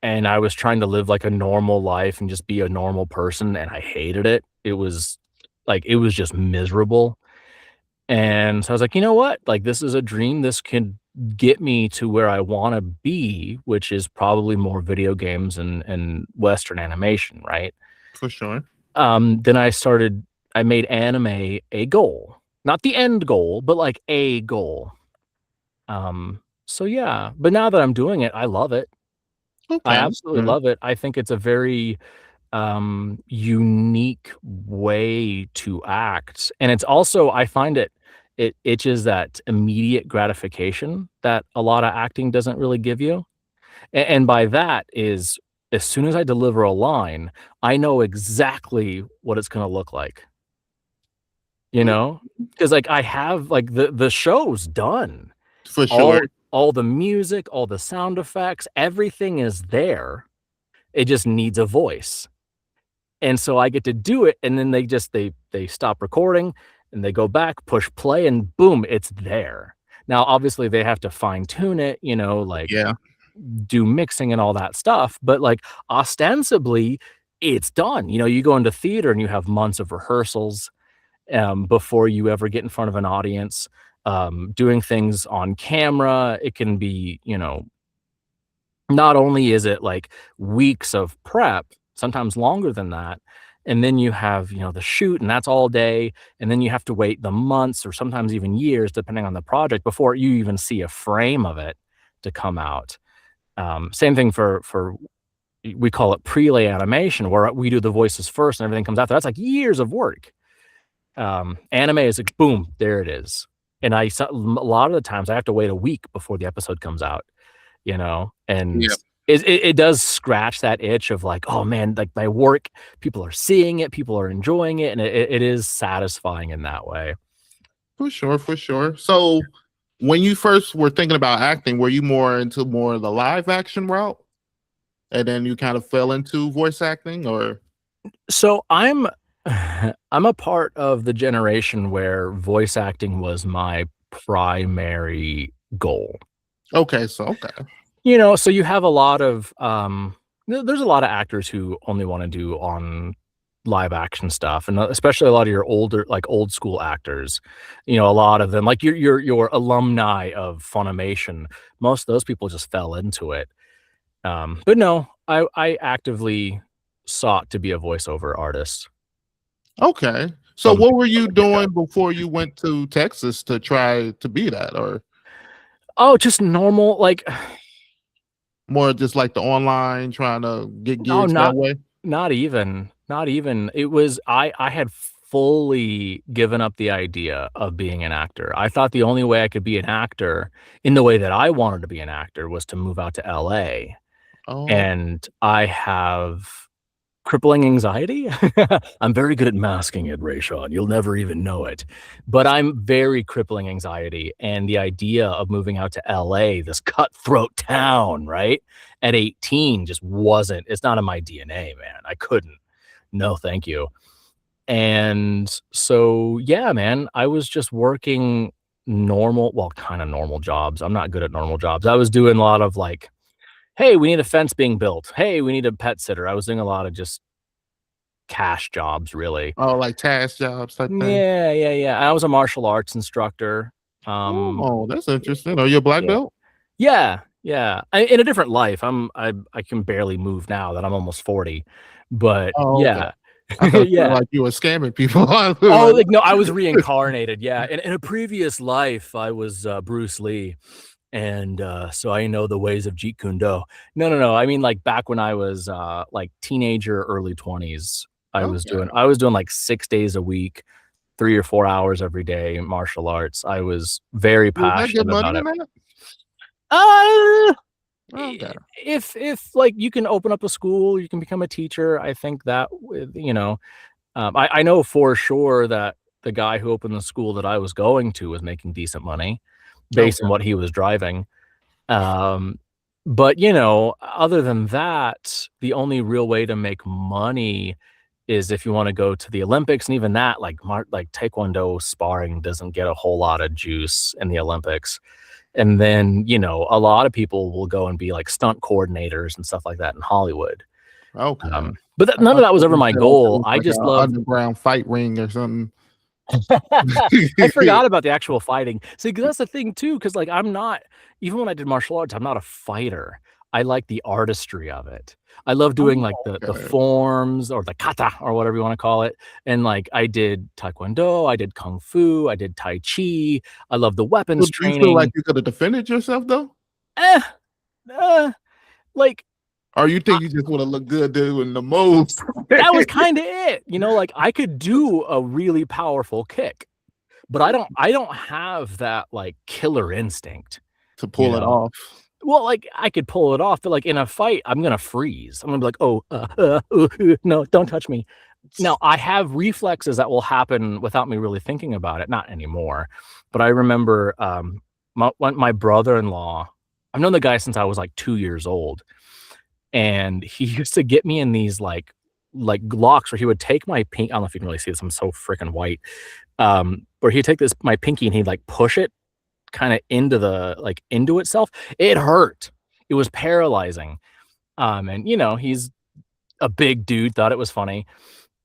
And I was trying to live like a normal life and just be a normal person, and I hated it. It was just miserable. And so I was like, you know what? Like, this is a dream. This can get me to where I want to be, which is probably more video games and Western animation, right? For sure. Then I made anime a goal. Not the end goal, but like a goal. So yeah, but now that I'm doing it, I love it. Okay. I absolutely love it. I think it's a very unique way to act. And it's also, I find it itches that immediate gratification that a lot of acting doesn't really give you. And by that is, as soon as I deliver a line, I know exactly what it's going to look like. You know, because like I have like the show's done. For sure. All the music, all the sound effects, everything is there. It just needs a voice. And so I get to do it, and then they stop recording and they go back, push play, and boom, it's there. Now, obviously they have to fine tune it, you know, like do mixing and all that stuff, but like ostensibly it's done. You know, you go into theater and you have months of rehearsals before you ever get in front of an audience. Doing things on camera, it can be, you know, not only is it like weeks of prep, sometimes longer than that, and then you have, you know, the shoot, and that's all day, and then you have to wait the months or sometimes even years, depending on the project, before you even see a frame of it to come out. Same thing for we call it prelay animation, where we do the voices first and everything comes after. That's like years of work. Anime is like, boom, there it is. And a lot of the times I have to wait a week before the episode comes out, you know, and it does scratch that itch of like, oh man, like my work, people are seeing it, people are enjoying it, and it is satisfying in that way. For sure, for sure. So when you first were thinking about acting, were you more into the live action route? And then you kind of fell into voice acting, or? So I'm a part of the generation where voice acting was my primary goal. Okay. You know, so you have a lot of there's a lot of actors who only want to do on live action stuff, and especially a lot of your older, like old school actors. You know, a lot of them, like your alumni of Funimation, most of those people just fell into it. But no, I actively sought to be a voiceover artist. Okay. So what were you doing before you went to Texas to try to be that? Or just normal, like more just like the online trying to get gigs that way? Not even. It was I had fully given up the idea of being an actor. I thought the only way I could be an actor in the way that I wanted to be an actor was to move out to LA. Oh. And I have crippling anxiety. I'm very good at masking it, Raysean. You'll never even know it. But I'm very crippling anxiety. And the idea of moving out to LA, this cutthroat town, right, at 18 just wasn't, it's not in my DNA, man. I couldn't. No, thank you. And so, yeah, man, I was just working kind of normal jobs. I'm not good at normal jobs. I was doing a lot of like, hey, we need a fence being built. Hey, we need a pet sitter. I was doing a lot of just cash jobs, really. Oh, like task jobs type thing? Yeah. I was a martial arts instructor. Oh, that's interesting. Are you a black belt? Yeah. Yeah, in a different life. I can barely move now that I'm almost 40, but Oh, okay. yeah, I thought you were yeah. like you were scamming people. Oh, like no, I was reincarnated. Yeah, in a previous life, I was Bruce Lee, and so I know the ways of Jeet Kune Do. No. I mean, like back when I was like teenager, early 20s, Okay. I was doing like 6 days a week, 3 or 4 hours every day, martial arts. I was very Was that good passionate money about in it. that? Uh, Okay. if like you can open up a school, you can become a teacher. I think that with I know for sure that the guy who opened the school that I was going to was making decent money based on Okay. what he was driving. Um, but other than that, the only real way to make money is if you want to go to the Olympics, and even that, like Taekwondo sparring doesn't get a whole lot of juice in the Olympics. And then, a lot of people will go and be like stunt coordinators and stuff like that in Hollywood. Okay. But I none of thought that was you ever my said like it goal. was I like just a love underground fight ring or something. I forgot about the actual fighting. See, 'cause that's the thing too, because like I'm not even when I did martial arts, I'm not a fighter. I like the artistry of it. I love doing like Oh, the okay. forms or the kata or whatever you want to call it. And like I did taekwondo, I did kung fu, I did tai chi. I love the So weapons do you feel like training. you could have defended yourself though? Eh, uh, like Or you think you just would have looked good doing the moves that was kind of it. Like I could do a really powerful kick, but I don't have that like killer instinct, to you pull it know. off? Well, like I could pull it off, but like in a fight, I'm gonna freeze. I'm gonna be like, "Oh, no, don't touch me." Now, I have reflexes that will happen without me really thinking about it. Not anymore, but I remember my brother-in-law. I've known the guy since I was like 2 years old, and he used to get me in these like locks where he would take my pink. I don't know if you can really see this. I'm so freaking white. Where he'd take my pinky and he'd like push it kind of into itself. It hurt. It was paralyzing. And he's a big dude, thought it was funny.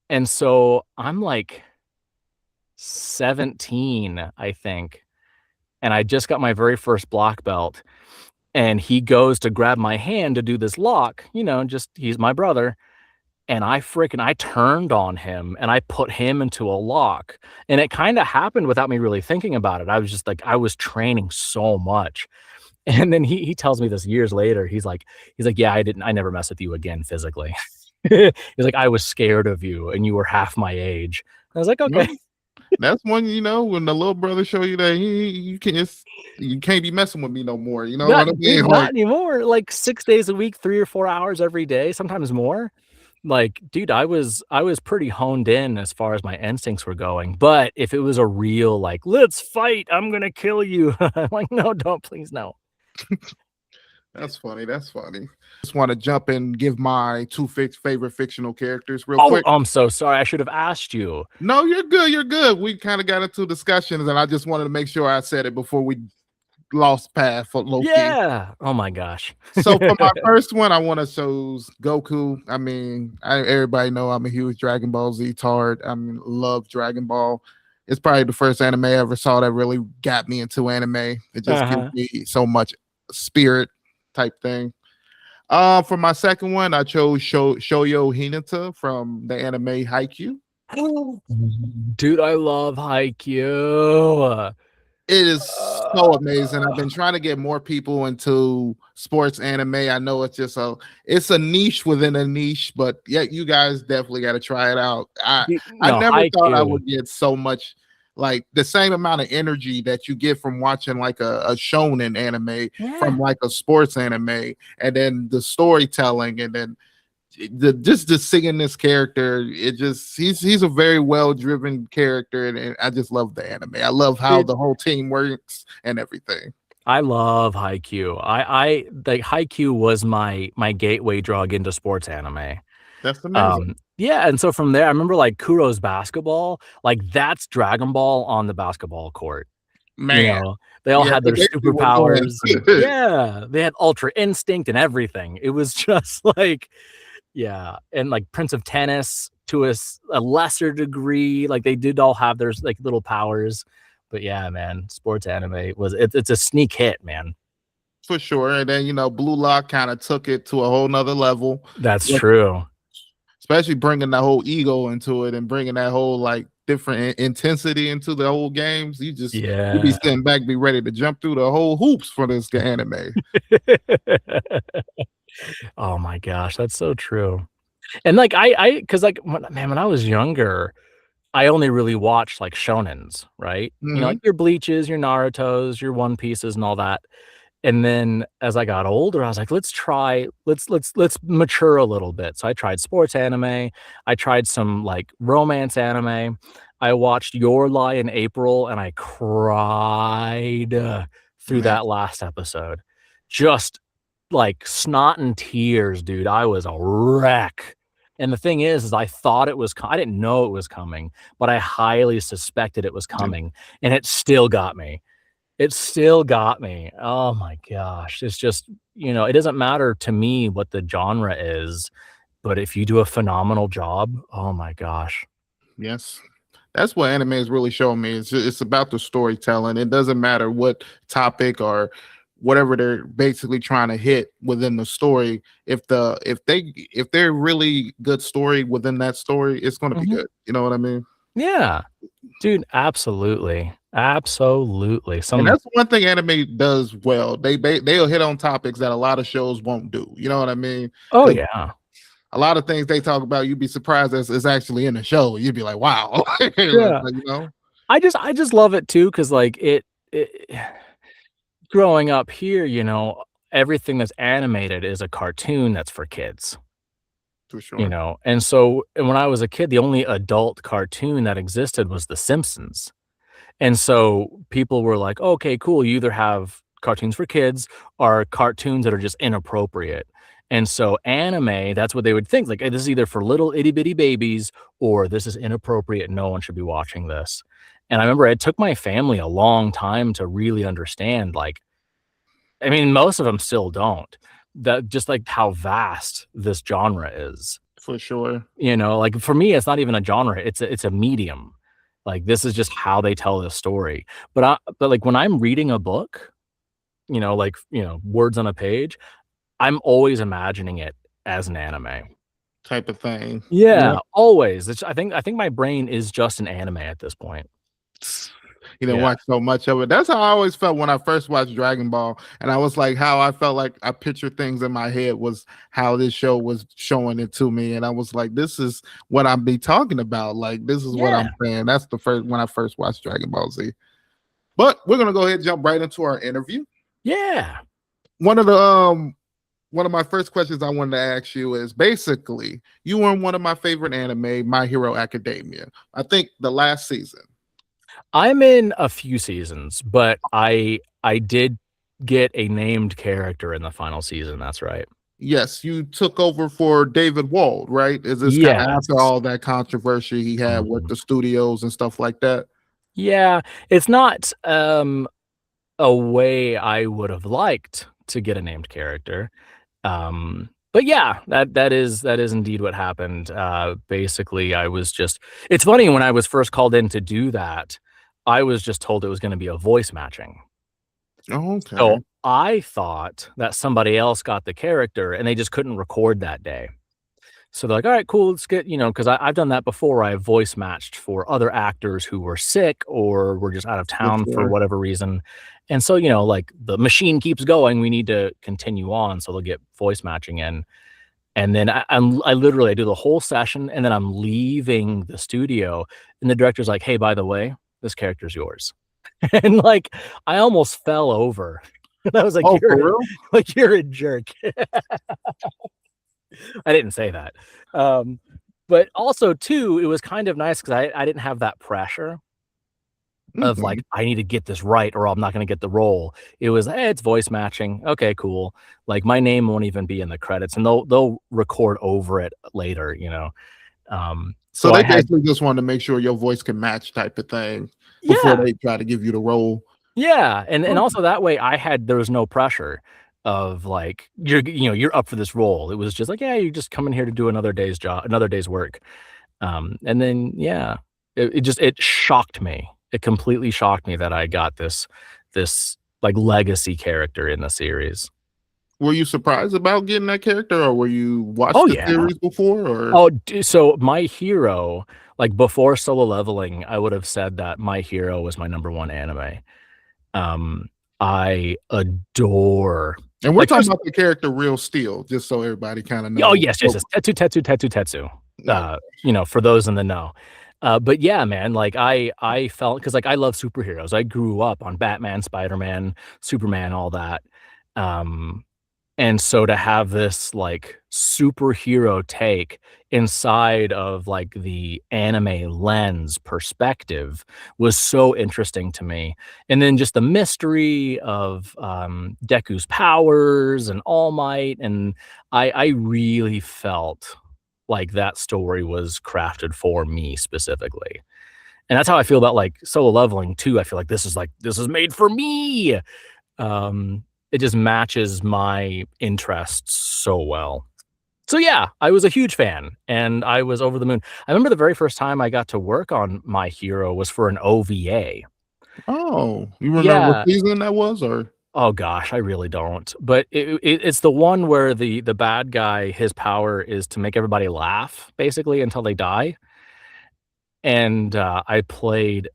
And so I'm like 17, I think, and I just got my very first black belt. And he goes to grab my hand to do this lock, just he's my brother. And I turned on him and I put him into a lock. And it kind of happened without me really thinking about it. I was just like, I was training so much. And then he tells me this years later. He's like, yeah, I never mess with you again physically. He's like, I was scared of you and you were half my age. I was like, okay. Well, that's when when the little brother show you that you can't be messing with me no more. You know Not, what I dude, mean? not Like, anymore. Like 6 days a week, 3 or 4 hours every day, sometimes more. Like, dude, I was pretty honed in as far as my instincts were going. But if it was a real like, let's fight, I'm gonna kill you. I'm like, no, don't, please, no. that's funny. That's funny. Just want to jump and give my two favorite fictional characters real Oh, quick. I'm so sorry. I should have asked you. No, you're good. You're good. We kind of got into discussions, and I just wanted to make sure I said it before we lost path for low key. Yeah. Oh my gosh. So for my first one, I want to choose Goku. I mean, everybody know I'm a huge Dragon Ball Z tard. I mean, love Dragon Ball. It's probably the first anime I ever saw that really got me into anime. It just gives me so much spirit type thing. For my second one, I chose Shoyo Hinata from the anime Haikyuu. Dude, I love Haikyuu. It is so amazing. I've been trying to get more people into sports anime. I know it's a niche within a niche, but yeah, you guys definitely got to try it out. I never thought I would get so much, like the same amount of energy that you get from watching like a shonen anime from like a sports anime, and then the storytelling, and then the singing this character. It just he's a very well driven character, and I just love the anime. I love how the whole team works and everything. I love Haikyuu. I like Haikyuu was my gateway drug into sports anime. That's amazing. Yeah, and so from there, I remember like Kuro's basketball, like that's Dragon Ball on the basketball court. Man, they all had their superpowers. Yeah, they had Ultra Instinct and everything. It was just like, yeah, and like Prince of Tennis to a lesser degree, like they did all have their like little powers. But yeah, man, sports anime it's a sneak hit, man. for sure. And then Blue Lock kind of took it to a whole nother level. That's true. Especially bringing the whole ego into it and bringing that whole like different intensity into the whole games. You be sitting back, be ready to jump through the whole hoops for this anime. Oh my gosh, that's so true. And like because like when I was younger, I only really watched like shonens, right? Like your Bleaches, your Narutos, your One Pieces, and all that. And then as I got older, I was like, let's mature a little bit. So I tried sports anime. I tried some like romance anime. I watched Your Lie in April and I cried through that last episode. Just like snot and tears, dude. I was a wreck. And the thing is I thought it was, I didn't know it was coming, but I highly suspected it was coming, and it still got me. It still got me. Oh my gosh. It's just, it doesn't matter to me what the genre is, but if you do a phenomenal job, oh my gosh. Yes. That's what anime is really showing me. It's about the storytelling. It doesn't matter what topic or whatever they're basically trying to hit within the story. If they're really good story within that story, it's going to be good. You know what I mean? Yeah, dude, absolutely. Absolutely. And that's one thing anime does well. They'll hit on topics that a lot of shows won't do. You know what I mean? Oh yeah. A lot of things they talk about, you'd be surprised it's actually in the show. You'd be like, wow. Yeah. I just love it too, because like it growing up here, everything that's animated is a cartoon that's for kids. For sure. And so when I was a kid, the only adult cartoon that existed was The Simpsons. And so people were like, okay, cool. You either have cartoons for kids or cartoons that are just inappropriate. And so anime, that's what they would think. Like, hey, this is either for little itty bitty babies or this is inappropriate. No one should be watching this. And I remember it took my family a long time to really understand, like, I mean, most of them still don't. That just like how vast this genre is. For sure. Like for me, it's not even a genre. It's a medium. Like this is just how they tell this story. But like when I'm reading a book, words on a page, I'm always imagining it as an anime type of thing. Yeah. Always. I think my brain is just an anime at this point. You didn't watch so much of it. That's how I always felt when I first watched Dragon Ball. And I was like, how I felt like I pictured things in my head was how this show was showing it to me. And I was like, this is what I'm be talking about. Like, this is what I'm saying. That's the first, when I first watched Dragon Ball Z. But we're going to go ahead and jump right into our interview. Yeah. One of my first questions I wanted to ask you is basically, you were in one of my favorite anime, My Hero Academia. I think the last season. I'm in a few seasons, but I did get a named character in the final season. That's right. Yes, you took over for David Wald, right? Is this kind of after all that controversy he had with the studios and stuff like that? Yeah, it's not a way I would have liked to get a named character. But yeah, that is indeed what happened. Basically, it's funny, when I was first called in to do that, I was just told it was going to be a voice matching. Oh, okay. So I thought that somebody else got the character and they just couldn't record that day. So they're like, all right, cool, let's get, because I've done that before. I voice matched for other actors who were sick or were just out of town for whatever reason. And so, like the machine keeps going, we need to continue on. So they'll get voice matching in. And then I literally do the whole session, and then I'm leaving the studio and the director's like, hey, by the way, this character's yours. And like, I almost fell over. And I was like, you're a jerk. I didn't say that. But also too, it was kind of nice because I didn't have that pressure of like, I need to get this right or I'm not going to get the role. It was, hey, it's voice matching. Okay, cool. Like my name won't even be in the credits, and they'll record over it later, So they basically just wanted to make sure your voice can match type of thing before they try to give you the role. Yeah. And also that way there was no pressure of like, you're up for this role. It was just like, yeah, you're just coming here to do another day's job, another day's work. And then, it shocked me. It completely shocked me that I got this like legacy character in the series. Were you surprised about getting that character, or were you watched Oh, the yeah. series before? Or Oh, so My Hero, like before Solo Leveling, I would have said that My Hero was my number one anime. I adore. and we're Like, talking first, about the character Real Steel, just so everybody kind of knows. oh yes, Tetsutetsu. For those in the know. But yeah, man, like I felt because like I love superheroes. I grew up on Batman, Spider-Man, Superman, all that. And so to have this like superhero take inside of like the anime lens perspective was so interesting to me. And then just the mystery of Deku's powers and All Might. And I really felt like that story was crafted for me specifically. And that's how I feel about like Solo Leveling too. I feel like this is made for me. It just matches my interests so well. So yeah, I was a huge fan and I was over the moon. I remember the very first time I got to work on My Hero was for an OVA. Oh, you remember Yeah. what season that was, or? Oh gosh, I really don't. But it's the one where the bad guy, his power is to make everybody laugh basically until they die. And I played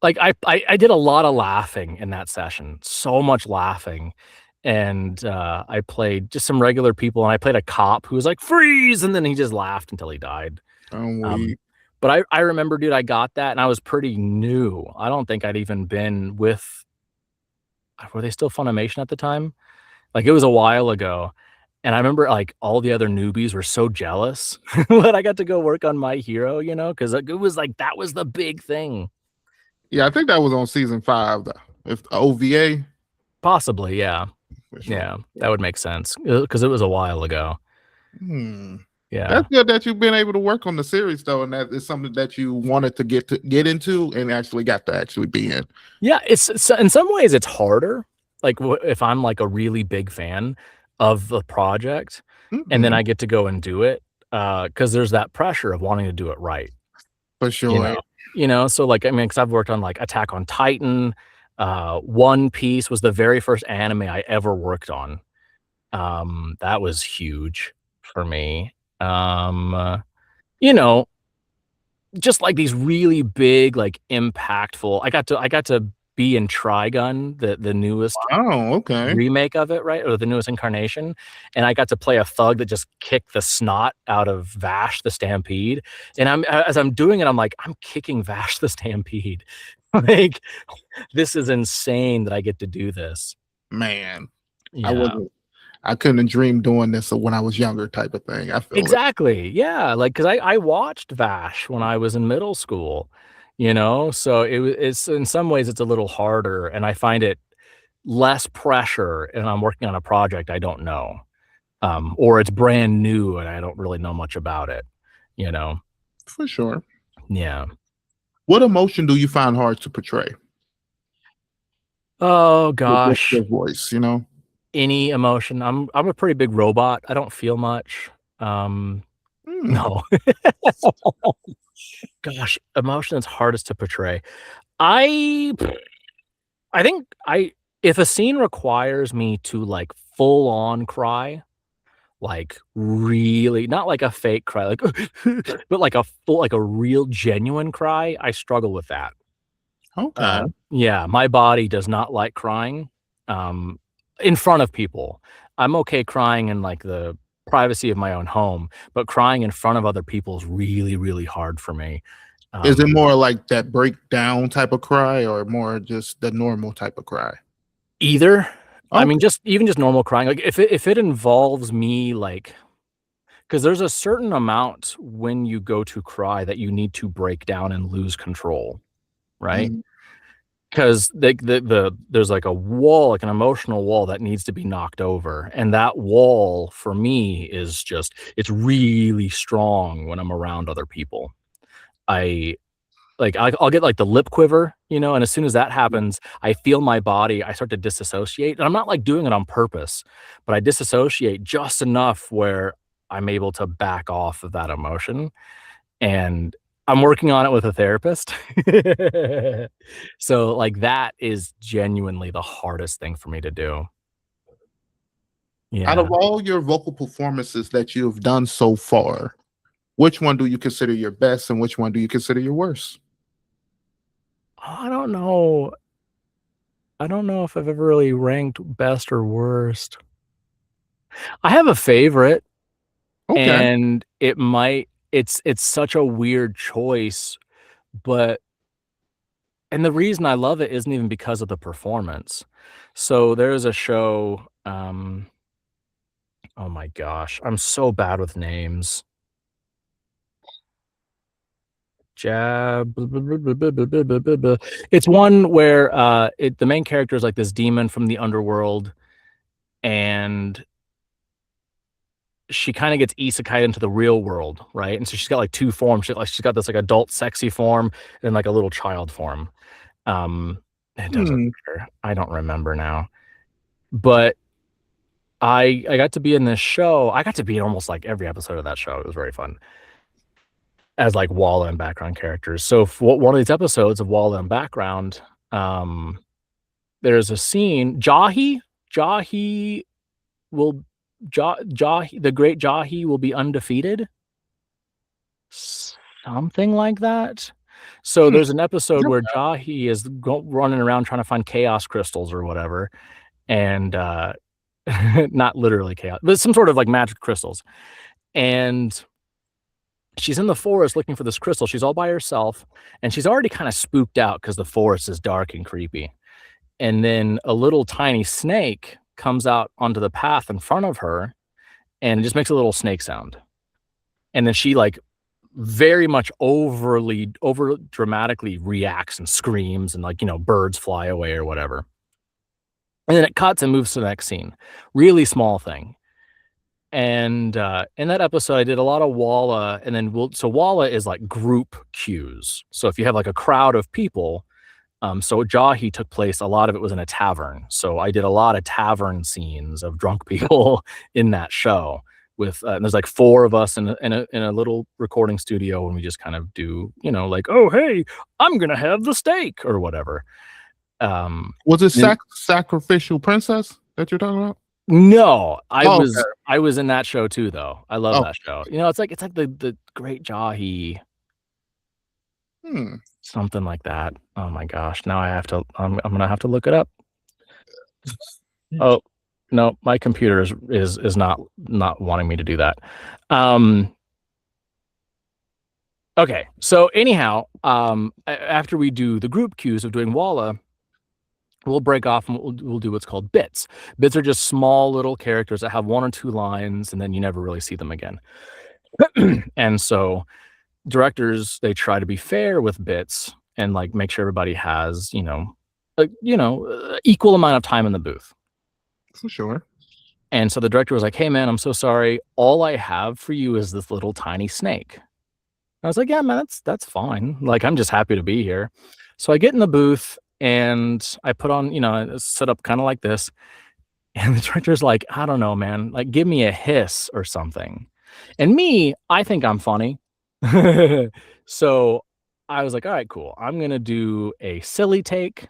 like I did a lot of laughing in that session, so much laughing. And I played just some regular people, and I played a cop who was like, freeze, and then he just laughed until he died. But I remember, dude, I got that, and I was pretty new. I don't think I'd even been with, were they still Funimation at the time? Like, it was a while ago. And I remember, like, all the other newbies were so jealous that I got to go work on My Hero, because it was like, that was the big thing. Yeah, I think that was on season 5, if OVA. Possibly, yeah. Sure. Yeah, that would make sense because it was a while ago. Yeah, that's good that you've been able to work on the series though, and that is something that you wanted to get into and actually got to actually be in. Yeah, it's in some ways it's harder. Like if I'm like a really big fan of the project, and then I get to go and do it, because there's that pressure of wanting to do it right. For sure. So like, I mean, because I've worked on like Attack on Titan. One Piece was the very first anime I ever worked on. That was huge for me. Just like these really big, like impactful. I got to be in Trigun, the newest remake of it, right? Or the newest incarnation. And I got to play a thug that just kicked the snot out of Vash the Stampede. And as I'm doing it, I'm like, I'm kicking Vash the Stampede. Like, this is insane that I get to do this. Man, yeah. I couldn't have dreamed doing this when I was younger, type of thing. I feel exactly. Yeah, like because I watched Vash when I was in middle school, so it's in some ways it's a little harder, and I find it less pressure, and I'm working on a project I don't know, or it's brand new and I don't really know much about it, For sure. Yeah. What emotion do you find hard to portray? Oh gosh, your voice, any emotion. I'm a pretty big robot. I don't feel much. No. Gosh, emotion is hardest to portray. I think if a scene requires me to like full on cry, like really, not like a fake cry, like but like a real genuine cry, I struggle with that. Okay. Yeah, my body does not like crying in front of people. I'm okay crying in like the privacy of my own home, but crying in front of other people is really, really hard for me. Is it more like that breakdown type of cry, or more just the normal type of cry? Either. Okay. I mean, just normal crying. Like if it involves me, like, because there's a certain amount when you go to cry that you need to break down and lose control, right? Because there's like a wall, like an emotional wall that needs to be knocked over, and that wall for me is it's really strong when I'm around other people. I'll get like the lip quiver, and as soon as that happens, I feel my body, I start to disassociate. And I'm not like doing it on purpose, but I disassociate just enough where I'm able to back off of that emotion. And I'm working on it with a therapist. So like that is genuinely the hardest thing for me to do. Out Yeah. of all your vocal performances that you've done so far, which one do you consider your best and which one do you consider your worst? I don't know. I don't know if I've ever really ranked best or worst. I have a favorite, Okay. and it's such a weird choice, but and the reason I love it isn't even because of the performance. So there's a show, oh my gosh, I'm so bad with names. It's one where the main character is like this demon from the underworld, and she kind of gets isekai into the real world, right? And so she's got like two forms. She's got this like adult sexy form and like a little child form. It doesn't matter. I don't remember now. But I got to be in this show. I got to be in almost like every episode of that show. It was very fun. As like Walla and background characters. So for one of these episodes of Walla and background, there's a scene. Jahi will the great Jahi will be undefeated. Something like that. So there's an episode where Jahi is running around trying to find chaos crystals or whatever, and not literally chaos, but some sort of like magic crystals. And she's in the forest looking for this crystal. She's all by herself, and she's already kind of spooked out because the forest is dark and creepy. And then a little tiny snake comes out onto the path in front of her, and it just makes a little snake sound. And then she like very much over dramatically reacts and screams, and like, you know, birds fly away or whatever. And then it cuts and moves to the next scene. Really small thing. And in that episode, I did a lot of Walla, and then so Walla is like group cues. So if you have like a crowd of people, so Jahi took place, a lot of it was in a tavern. So I did a lot of tavern scenes of drunk people in that show. With and there's like four of us in a little recording studio, and we just kind of do, you know, like, oh hey, I'm gonna have the steak or whatever. Was it Sacrificial Princess that you're talking about? No, I was in that show too, though. I love that show. You know, it's like the Great Jahi, something like that. Oh my gosh! Now I have to. I'm gonna have to look it up. Oh no, my computer is not wanting me to do that. Okay, so anyhow, after we do the group cues of doing Walla, we'll break off and we'll do what's called bits. Bits are just small little characters that have one or two lines, and then you never really see them again. And so directors, they try to be fair with bits and like make sure everybody has, equal amount of time in the booth. For sure. And so the director was like, hey man, I'm so sorry. All I have for you is this little tiny snake. I was like, yeah, man, that's fine. Like, I'm just happy to be here. So I get in the booth and I put on, I set up kind of like this. And the director's like, I don't know, man, like give me a hiss or something. And me, I think I'm funny. So I was like, all right, cool. I'm going to do a silly take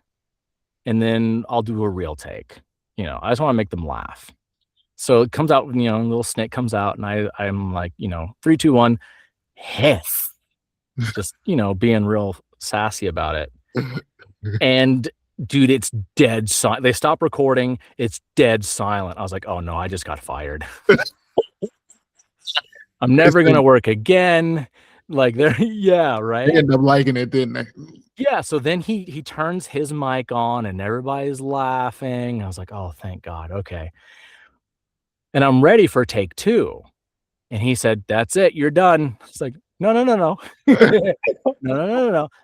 and then I'll do a real take. I just want to make them laugh. So it comes out, a little snake comes out and I'm like, 3, 2, 1, hiss. Just, being real sassy about it. And dude, it's dead silent. They stop recording. It's dead silent. I was like, oh no, I just got fired. I'm never going to work again. Like yeah, right. They ended up liking it, didn't they? Yeah. So then he turns his mic on and everybody's laughing. I was like, oh, thank God. Okay. And I'm ready for take 2. And he said, that's it. You're done. It's like, no. No.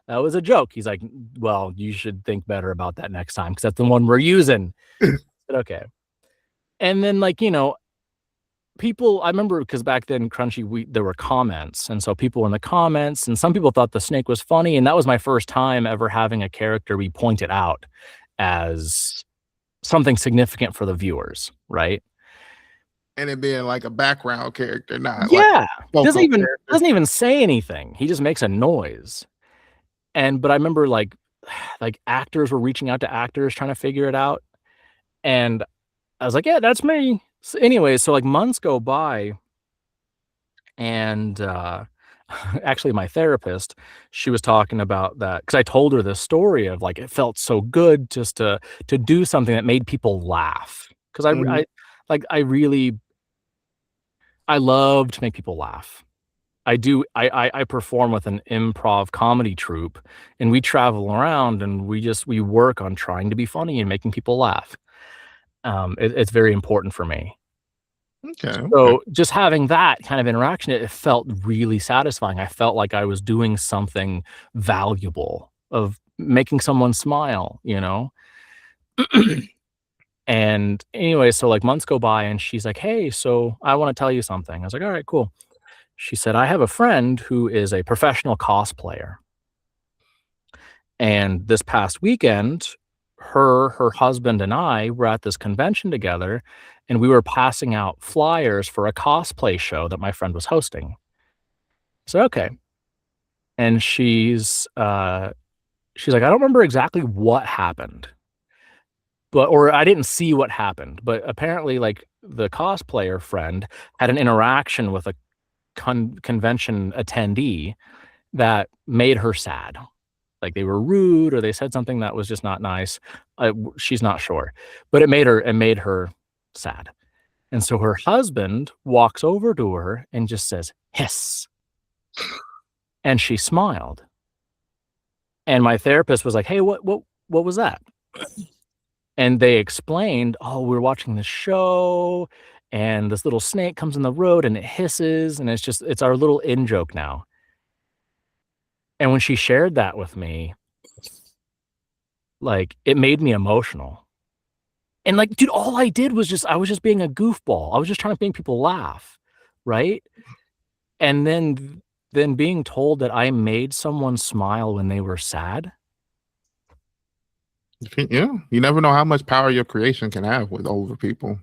That was a joke. He's like, well, you should think better about that next time because that's the one we're using. I said, okay. And then people, I remember because back then Crunchy, there were comments. And so people in the comments, and some people thought the snake was funny. And that was my first time ever having a character be pointed out as something significant for the viewers, right? And it being like a background character, not like Yeah, focal character. doesn't even say anything. He just makes a noise. But I remember like actors were reaching out to actors trying to figure it out, and I was like, "Yeah, that's me." So anyway, so like months go by, and actually my therapist, she was talking about that because I told her this story of like it felt so good just to do something that made people laugh because Mhm. I love to make people laugh. I do. I perform with an improv comedy troupe, and we travel around and we work on trying to be funny and making people laugh. It's very important for me. Okay, okay. So just having that kind of interaction, it felt really satisfying. I felt like I was doing something valuable of making someone smile, you know? And anyway, so like months go by and she's like, "Hey, so I want to tell you something." I was like, "All right, cool." She said, "I have a friend who is a professional cosplayer. And this past weekend, her husband and I were at this convention together and we were passing out flyers for a cosplay show that my friend was hosting." So, okay. And she's like, "I don't remember exactly what happened, or I didn't see what happened, but apparently like the cosplayer friend had an interaction with a convention attendee that made her sad. Like they were rude or they said something that was just not nice. She's not sure, but it made her sad. And so her husband walks over to her and just says, "Hiss." And she smiled. And my therapist was like, "Hey, what was that?" And they explained, "Oh, we were watching this show and this little snake comes in the road and it hisses and it's our little in joke now." And when she shared that with me, like it made me emotional. And like, dude, all I did was I was just being a goofball. I was just trying to make people laugh, right? And then being told that I made someone smile when they were sad. Yeah, you never know how much power your creation can have with over people.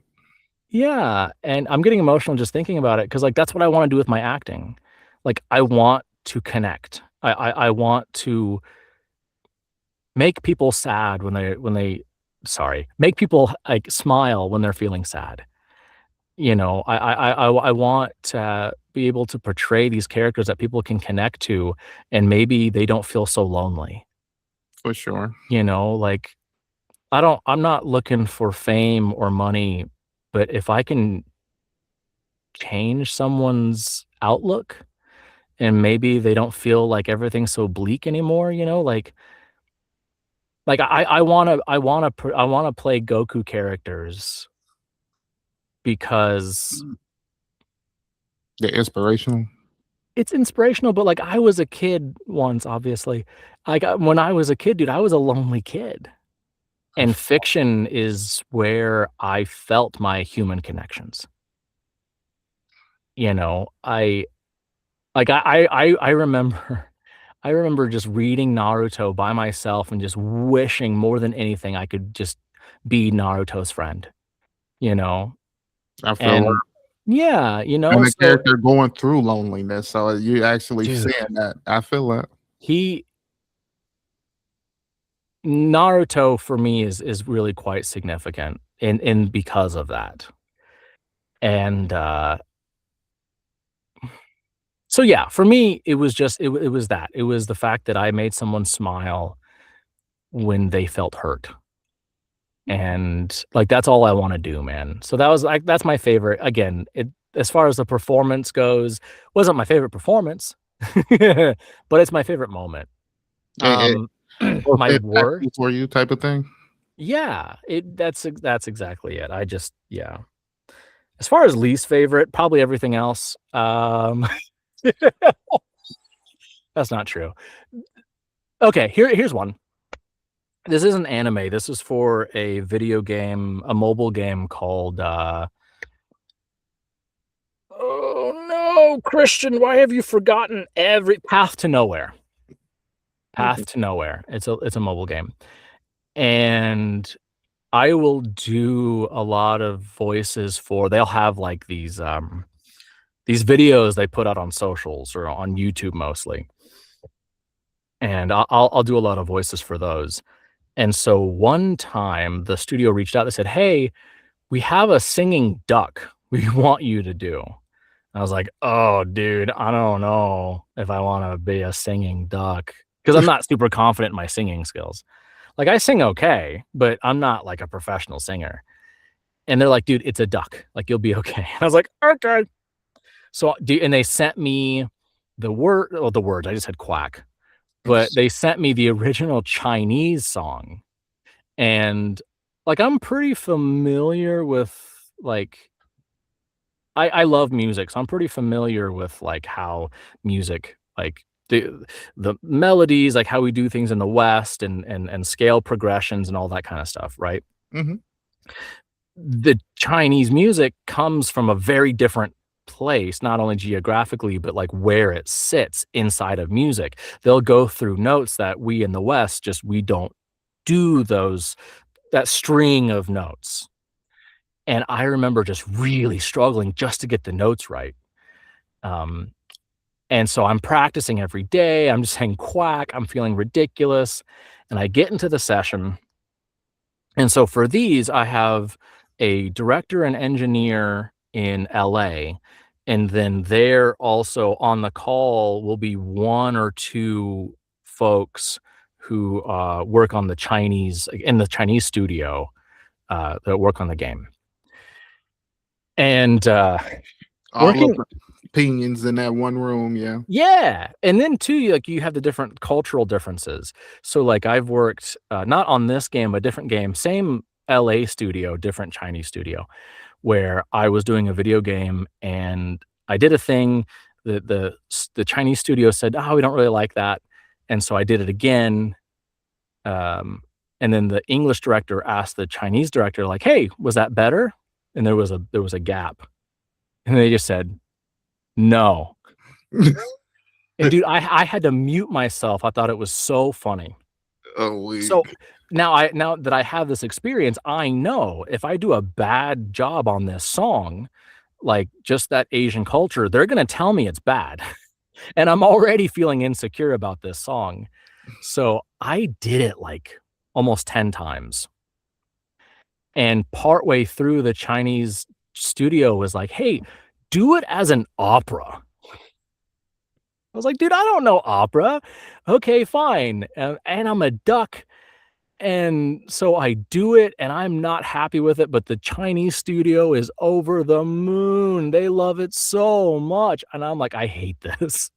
Yeah, and I'm getting emotional just thinking about it because like that's what I want to do with my acting. Like I want to connect. I want to make people sad make people like smile when they're feeling sad. You know, I want to be able to portray these characters that people can connect to, and maybe they don't feel so lonely. For sure. You know, like I'm not looking for fame or money, but if I can change someone's outlook and maybe they don't feel like everything's so bleak anymore, you know, like I wanna play Goku characters because They're inspirational. it's inspirational, but, like, I was a kid once, obviously. When I was a kid, dude, I was a lonely kid, and fiction is where I felt my human connections. You know, I remember I remember just reading Naruto by myself and just wishing more than anything I could just be Naruto's friend, you know? I feel like And yeah, and the so character going through loneliness, so you actually dude, seeing that. I feel that. he Naruto for me is really quite significant in because of that. And, so yeah, for me, it was just it was that. It was the fact that I made someone smile when they felt hurt. And, like, that's all I wanna do, man. So that was like that's my favorite. Again, as far as the performance goes, wasn't my favorite performance, but it's my favorite moment. It Um, was my impactful worst for you type of thing? yeah, that's exactly it. Yeah. As far as least favorite, probably everything else. That's not true. Okay, here's one. This isn't anime. This is for a video game, a mobile game called, oh no, Christian, why have you forgotten every Path to Nowhere. Mhm. Path to Nowhere. It's a mobile game. And I will do a lot of voices for they'll have, like, these videos they put out on socials or on YouTube mostly, and I'll do a lot of voices for those, and so one time, the studio reached out, they said, "Hey, we have a singing duck we want you to do." I was like, "Oh, dude, I don't know if I wanna be a singing duck because 'cause I'm not super confident in my singing skills. Like, I sing okay, but I'm not, like, a professional singer. And they're like, "Dude, it's a duck. Like, you'll be okay." And I was like, "Okay." So, and they sent me the words, I just had quack, but they sent me the original Chinese song, and, like, I'm pretty familiar with, like I love music, so I'm pretty familiar with, like, how music, like, the melodies, like, how we do things in the West and scale progressions and all that kinda stuff, right? Mhm. The Chinese music comes from a very different place, not only geographically, but, like, where it sits inside of music. They'll go through notes that we in the West we don't do that string of notes. And I remember just really struggling just to get the notes right. Um, and so I'm practicing every day. I'm just saying quack. I'm feeling ridiculous. And I get into the session. And so for these, I have a director and engineer in LA. And then there also on the call will be one or two folks who work on the Chinese in the Chinese studio that work on the game. And All of working the opinions in that one room, yeah. yeah, and then too, you have the different cultural differences. So, like, I've worked, not on this game, but different game, same LA studio, different Chinese studio, where I was doing a video game and I did a thing that the Chinese studio said, "Oh, we don't really like that." And so I did it again, and then the English director asked the Chinese director, like, "Hey, was that better?" And there was a gap, and they just said, "No." And dude, I had to mute myself. I thought it was so funny. Oh, So week. now that I have this experience, I know if I do a bad job on this song, like just that Asian culture, they're gonna tell me it's bad. And I'm already feeling insecure about this song. So I did it like almost 10 times. And partway through, the Chinese studio was like, "Hey, do it as an opera." I was like, "Dude, I don't know opera." "Okay, fine." And I'm a duck, and so I do it, and I'm not happy with it, but the Chinese studio is over the moon. They love it so much, and I'm like, "I hate this.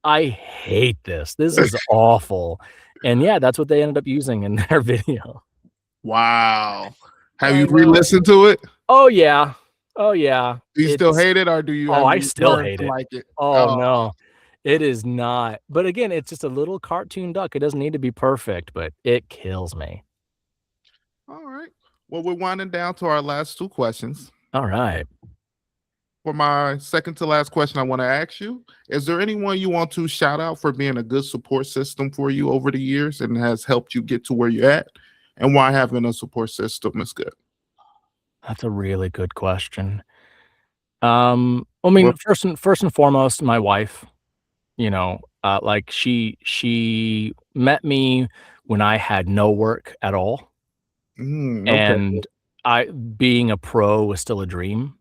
I hate this. This is awful." And yeah, that's what they ended up using in their video. Wow. Have I you know. re-listened to it? Oh, yeah. Oh, yeah. Do you still It's hate it, or do you oh, have I you still learned hate to it. like it? Oh, Oh, no. It is not. But again, it's just a little cartoon duck. It doesn't need to be perfect, but it kills me. all right. Well, we're winding down to our last two questions. Alright. For my second to last question, I want to ask you: is there anyone you want to shout out for being a good support system for you over the years and has helped you get to where you're at, and why having a support system is good? That's a really good question. I Well, mean, first and foremost, my wife, like, she met me when I had no work at all, okay. and being a pro was still a dream,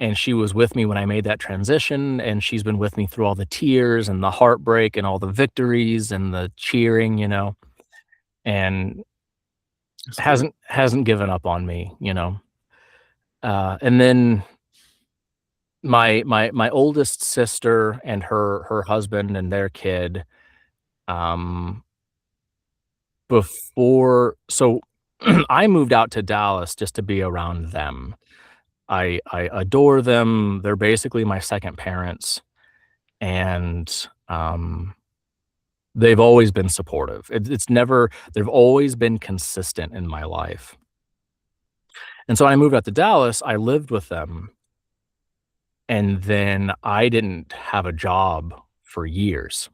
and she was with me when I made that transition, and she's been with me through all the tears and the heartbreak and all the victories and the cheering, and That's good. hasn't given up on me. And then my oldest sister and her husband and their kid, um, before so I moved out to Dallas just to be around them. I adore them. They're basically my second parents, and, they've always been supportive. It's never they've always been consistent in my life. And so when I moved out to Dallas, I lived with them, and then I didn't have a job for years.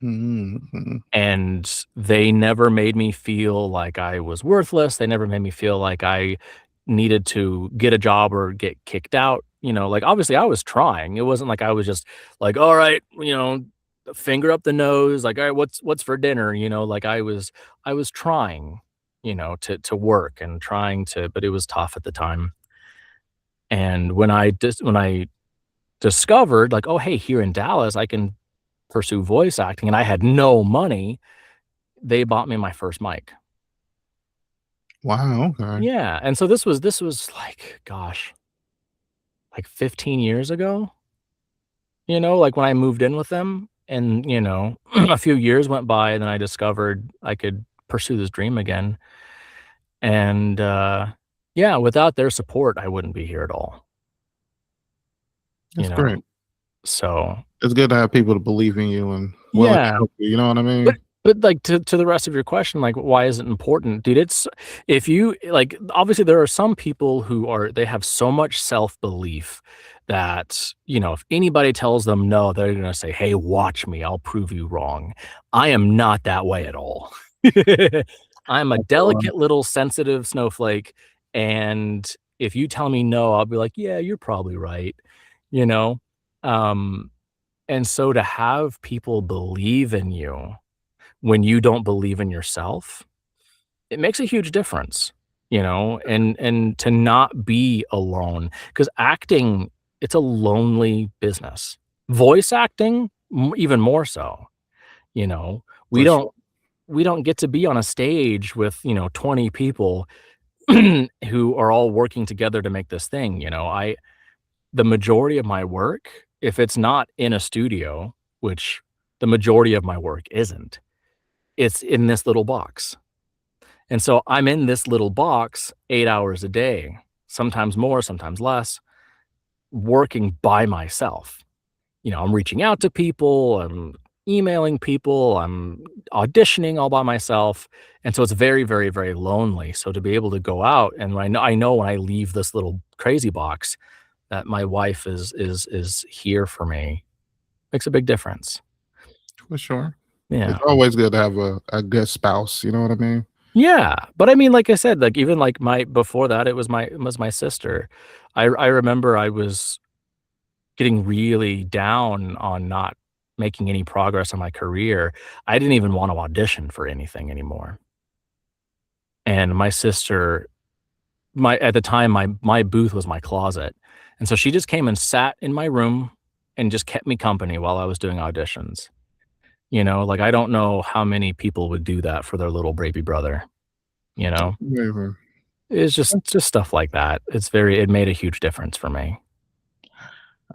Mhm. And they never made me feel like I was worthless. They never made me feel like I needed to get a job or get kicked out. Like obviously I was trying. It wasn't like I was just like, all right, finger up the nose, like, all right, what's for dinner? Like I was trying, to work and trying to, but it was tough at the time. And when I discovered like, oh hey, here in Dallas, I can pursue voice acting, and I had no money, they bought me my first mic. Wow. Okay. Yeah, and so this was like, gosh, like 15 years ago, like when I moved in with them, and, a few years went by, and then I discovered I could pursue this dream again. And, yeah, without their support, I wouldn't be here at all, you That's know? great. So, It's good to have people to believe in you and willing to yeah. help you. You know what I But mean? but, like, to the rest of your question, like, why is it important? Dude, it's if you like, obviously, there are some people who they have so much self-belief that, if anybody tells them no, they're gonna say, "Hey, watch me, I'll prove you wrong." I am not that way at all. I'm a Um, delicate little sensitive snowflake, and if you tell me no, I'll be like, "Yeah, you're probably right," you know? Um, and so to have people believe in you when you don't believe in yourself, it makes a huge difference, and to not be alone, because acting, it's a lonely business. Voice acting, even more so, you know, we for don't sure. we don't get to be on a stage with, 20 people who are all working together to make this thing. The majority of my work, if it's not in a studio, which the majority of my work isn't, it's in this little box. And so I'm in this little box 8 hours a day, sometimes more, sometimes less, working by myself. I'm reaching out to people, I'm emailing people, I'm auditioning all by myself. And so it's very, very, very lonely. So to be able to go out, and I know when I leave this little crazy box that my wife is here for me, makes a big difference. For sure. It's Yeah. always good to have a good spouse. You know what I mean? Yeah, but I mean, like I said, like even like my before that, it was my sister. I remember I was getting really down on not making any progress on my career. I didn't even want to audition for anything anymore. And my sister, my at the time, my booth was my closet. And so she just came and sat in my room and just kept me company while I was doing auditions. Like I don't know how many people would do that for their little baby brother, you know? Yeah. It's just stuff like that. It made a huge difference for me.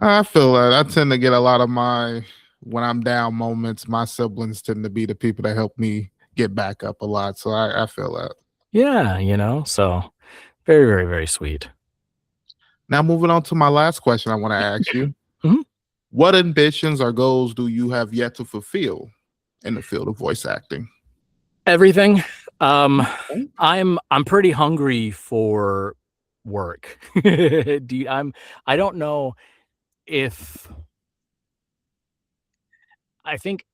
I feel that I tend to get a lot of my when I'm down moments. My siblings tend to be the people that help me get back up a lot. So I feel that. Yeah, so very, very, very sweet. Now moving on to my last question, I want to ask you: Mhm. what ambitions or goals do you have yet to fulfill in the field of voice acting? Everything. Um, Okay. I'm pretty hungry for work. I don't know if I think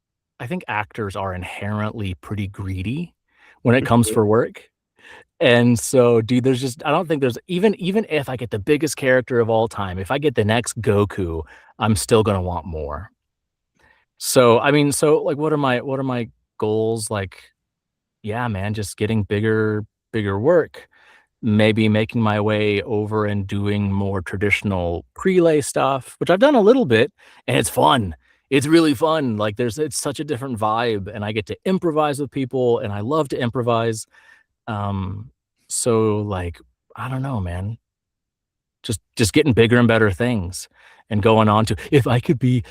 I think actors are inherently pretty greedy when it For comes sure. for work. And so, dude, I don't think there's even if I get the biggest character of all time, if I get the next Goku, I'm still gonna want more. So, I mean, like what are my goals? Like, yeah, man, just getting bigger work, maybe making my way over and doing more traditional prelay stuff, which I've done a little bit, and it's fun. It's really fun. Like it's such a different vibe, and I get to improvise with people, and I love to improvise. Um, so like, I don't know, man. Just getting bigger and better things and going on to if I could play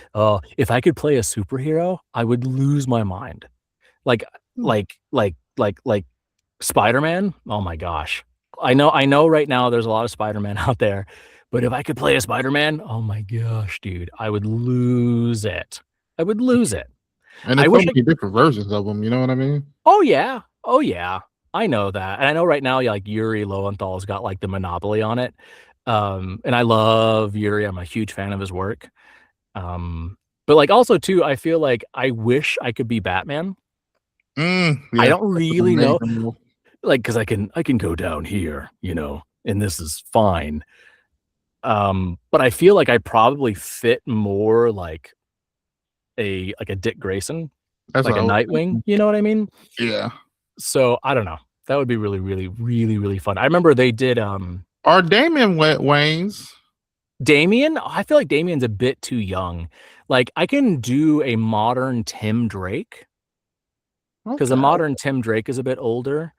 a superhero, I would lose my mind. Like Hmm. like Spider-Man? Oh my gosh. I know right now there's a lot of Spider-Man out there, but if I could play a Spider-Man, oh my gosh, dude, I would lose it. I would lose it. And I there's so wish I many different versions of them. You know what I mean? Oh yeah. Oh yeah. I know that. And I know right now, like Yuri Lowenthal's got like the monopoly on it. And I love Yuri. I'm a huge fan of his work. Um, But like also too, I feel like I wish I could be Batman. Yeah, I don't really know, move. like, because I can go down here, and this is fine. But I feel like I probably fit more like a Dick Grayson, That's like a what I was Nightwing. thinking. You know what I mean? Yeah. So I don't know. That would be really, really, really, really fun. I remember they did Are Damian Wayne's? Damien. I feel like Damien's a bit too young. Like I can do a modern Tim Drake because the Okay. modern Tim Drake is a bit older.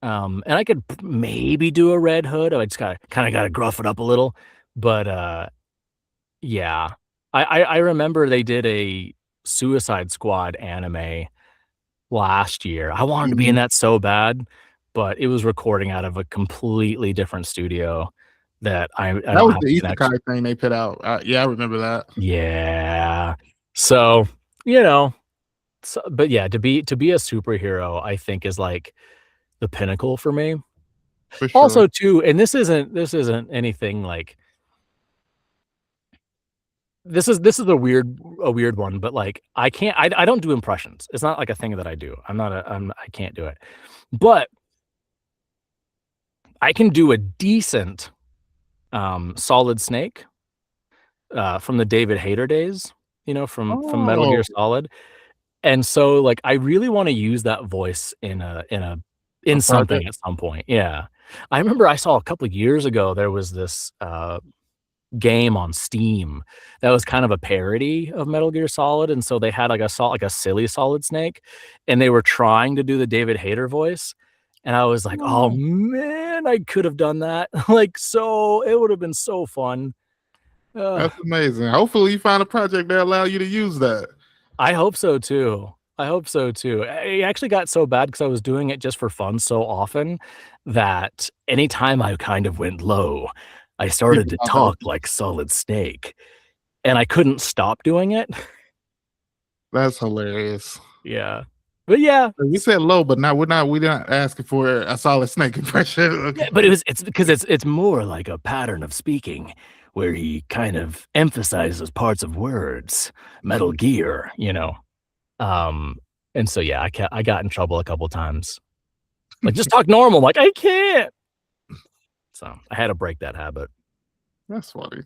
And I could maybe do a Red Hood. I just gotta gruff it up a little. But yeah. I remember they did a Suicide Squad anime last year. I wanted to be in that so bad, but it was recording out of a completely different studio that I That don't was have the a connection. Isekai thing they put out. Yeah, I remember that. Yeah. So, but yeah, to be a superhero, I think is like the pinnacle for me. For sure. Also, too, and this isn't anything like this is a weird one, but like I don't do impressions. It's not like a thing that I do. I can't do it. But I can do a decent Solid Snake from the David Hayter days, from Metal Gear Solid. And so like I really want to use that voice in something project. at some point. Yeah. I remember I saw a couple of years ago there was this game on Steam that was kind of a parody of Metal Gear Solid, and so they had like a silly Solid Snake, and they were trying to do the David Hayter voice, and I was like, oh man, I could have done that. Like, so it would have been so fun. That's amazing. Hopefully you find a project that allow you to use that. I hope so too. It actually got so bad because I was doing it just for fun so often that anytime I kind of went low, I started to talk like Solid Snake, and I couldn't stop doing it. That's hilarious. Yeah. But yeah. We said low, but we're not asking for a Solid Snake impression. Okay. Yeah, but it's because it's more like a pattern of speaking where he kind of emphasizes parts of words, Metal Gear, and so yeah, I got in trouble a couple times. Like just talk normal, like I can't. So I had to break that habit. That's funny.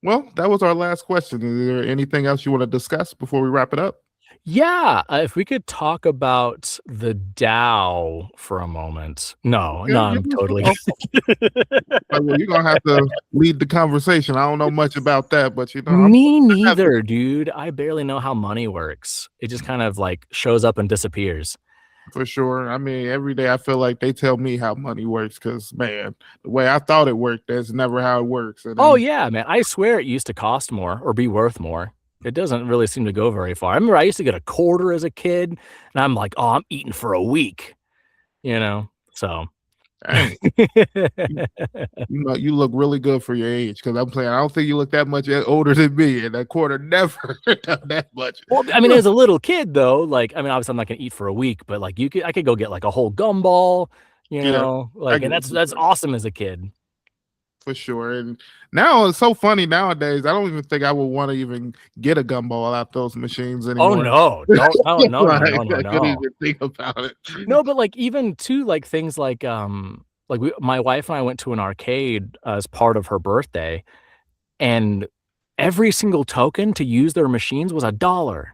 Well, that was our last question. Is there anything else you want to discuss before we wrap it up? Yeah, if we could talk about the DAO for a moment. No, I'm totally. Well, you're gonna have to lead the conversation. I don't know much about that, but me neither, dude. I barely know how money works. It just kind of like shows up and disappears. For sure. I mean, every day I feel like they tell me how money works because, man, the way I thought it worked, that's never how it works. Oh yeah, man. I swear it used to cost more or be worth more. It doesn't really seem to go very far. I remember I used to get a quarter as a kid, and I'm like, oh, I'm eating for a week, so. You look really good for your age because I don't think you look that much older than me, and that quarter never done that much. Well, I mean, as a little kid though, like, I mean, obviously I'm not gonna eat for a week, but like I could go get like a whole gumball, and that's awesome as a kid. For sure. And now it's so funny nowadays. I don't even think I would want to even get a gumball out those machines anymore. Oh no, no. I couldn't even think about it. No, but like even too, like things like my wife and I went to an arcade as part of her birthday, and every single token to use their machines was $1. And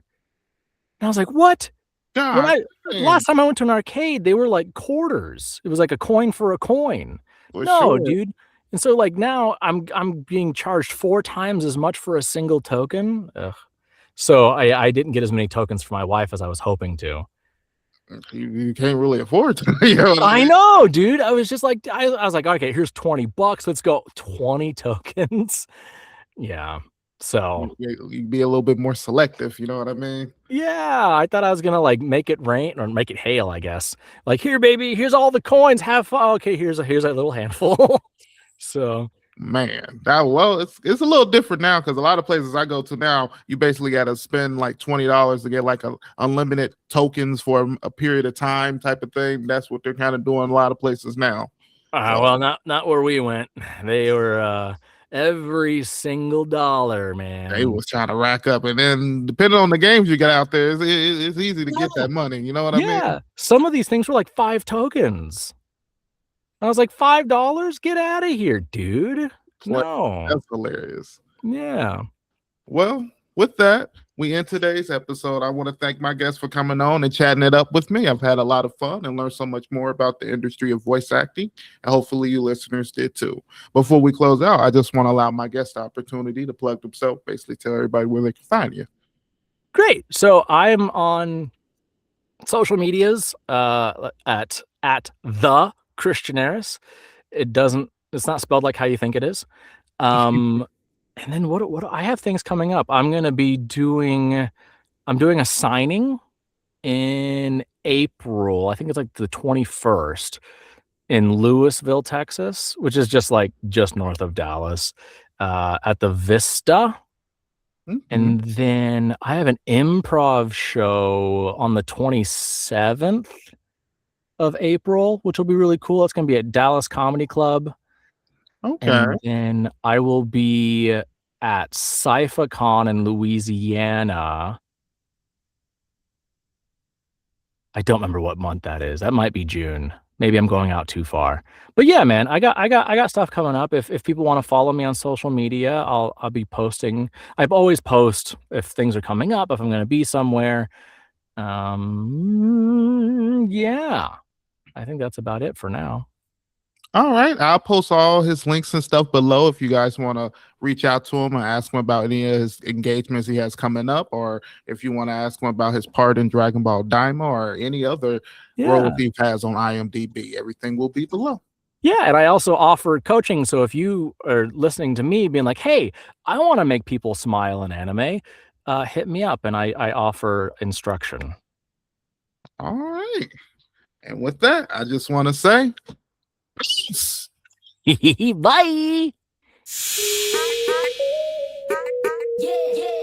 I was like, what? Last time I went to an arcade, they were like quarters. It was like a coin for a coin. Dude. And so like now I'm being charged 4 times as much for a single token. Ugh. So I didn't get as many tokens for my wife as I was hoping to. You can't really afford to. I know, dude. I was just like, I was like, okay, here's $20. Let's go. 20 tokens. Yeah. So you'd be a little bit more selective, you know what I mean? Yeah, I thought I was gonna like make it rain or make it hail, I guess. Like, here, baby, here's all the coins. Have fun. Okay, here's a little handful. So man, it's a little different now because a lot of places I go to now, you basically got to spend like $20 to get like a unlimited tokens for a period of time type of thing. That's what they're kind of doing a lot of places now. Well, not where we went. They were Every single dollar, man. They was trying to rack up, and then depending on the games you get out there, it's easy to get that money. You know what I mean? Yeah, some of these things were like 5 tokens. I was like, $5? Get out of here, dude. No. That's hilarious. Yeah. Well, with that, we end today's episode. I want to thank my guests for coming on and chatting it up with me. I've had a lot of fun and learned so much more about the industry of voice acting, and hopefully you listeners did too. Before we close out, I just want to allow my guest the opportunity to plug themselves, basically tell everybody where they can find you. Great. So I'm on social medias at the Kristian Eros. It's not spelled like how you think it is. And then what I have things coming up. I'm doing a signing in April. I think it's like the 21st in Louisville, Texas, which is just north of Dallas, at the Vista. Mm-hmm. And then I have an improv show on the 27th of April, which will be really cool. It's going to be at Dallas Comedy Club. Okay. And then I will be at SciFaCon in Louisiana. I don't remember what month that is. That might be June. Maybe I'm going out too far. But yeah, man, I got stuff coming up. If people want to follow me on social media, I'll be posting. I always post if things are coming up, if I'm going to be somewhere. Yeah. I think that's about it for now. All right. I'll post all his links and stuff below if you guys want to reach out to him and ask him about any of his engagements he has coming up, or if you want to ask him about his part in Dragon Ball DAIMA or any other role he has on IMDb. Everything will be below. Yeah, and I also offer coaching. So if you are listening to me being like, hey, I want to make people smile in anime, hit me up and I offer instruction. All right. And with that, I just want to say peace. Bye. Yeah.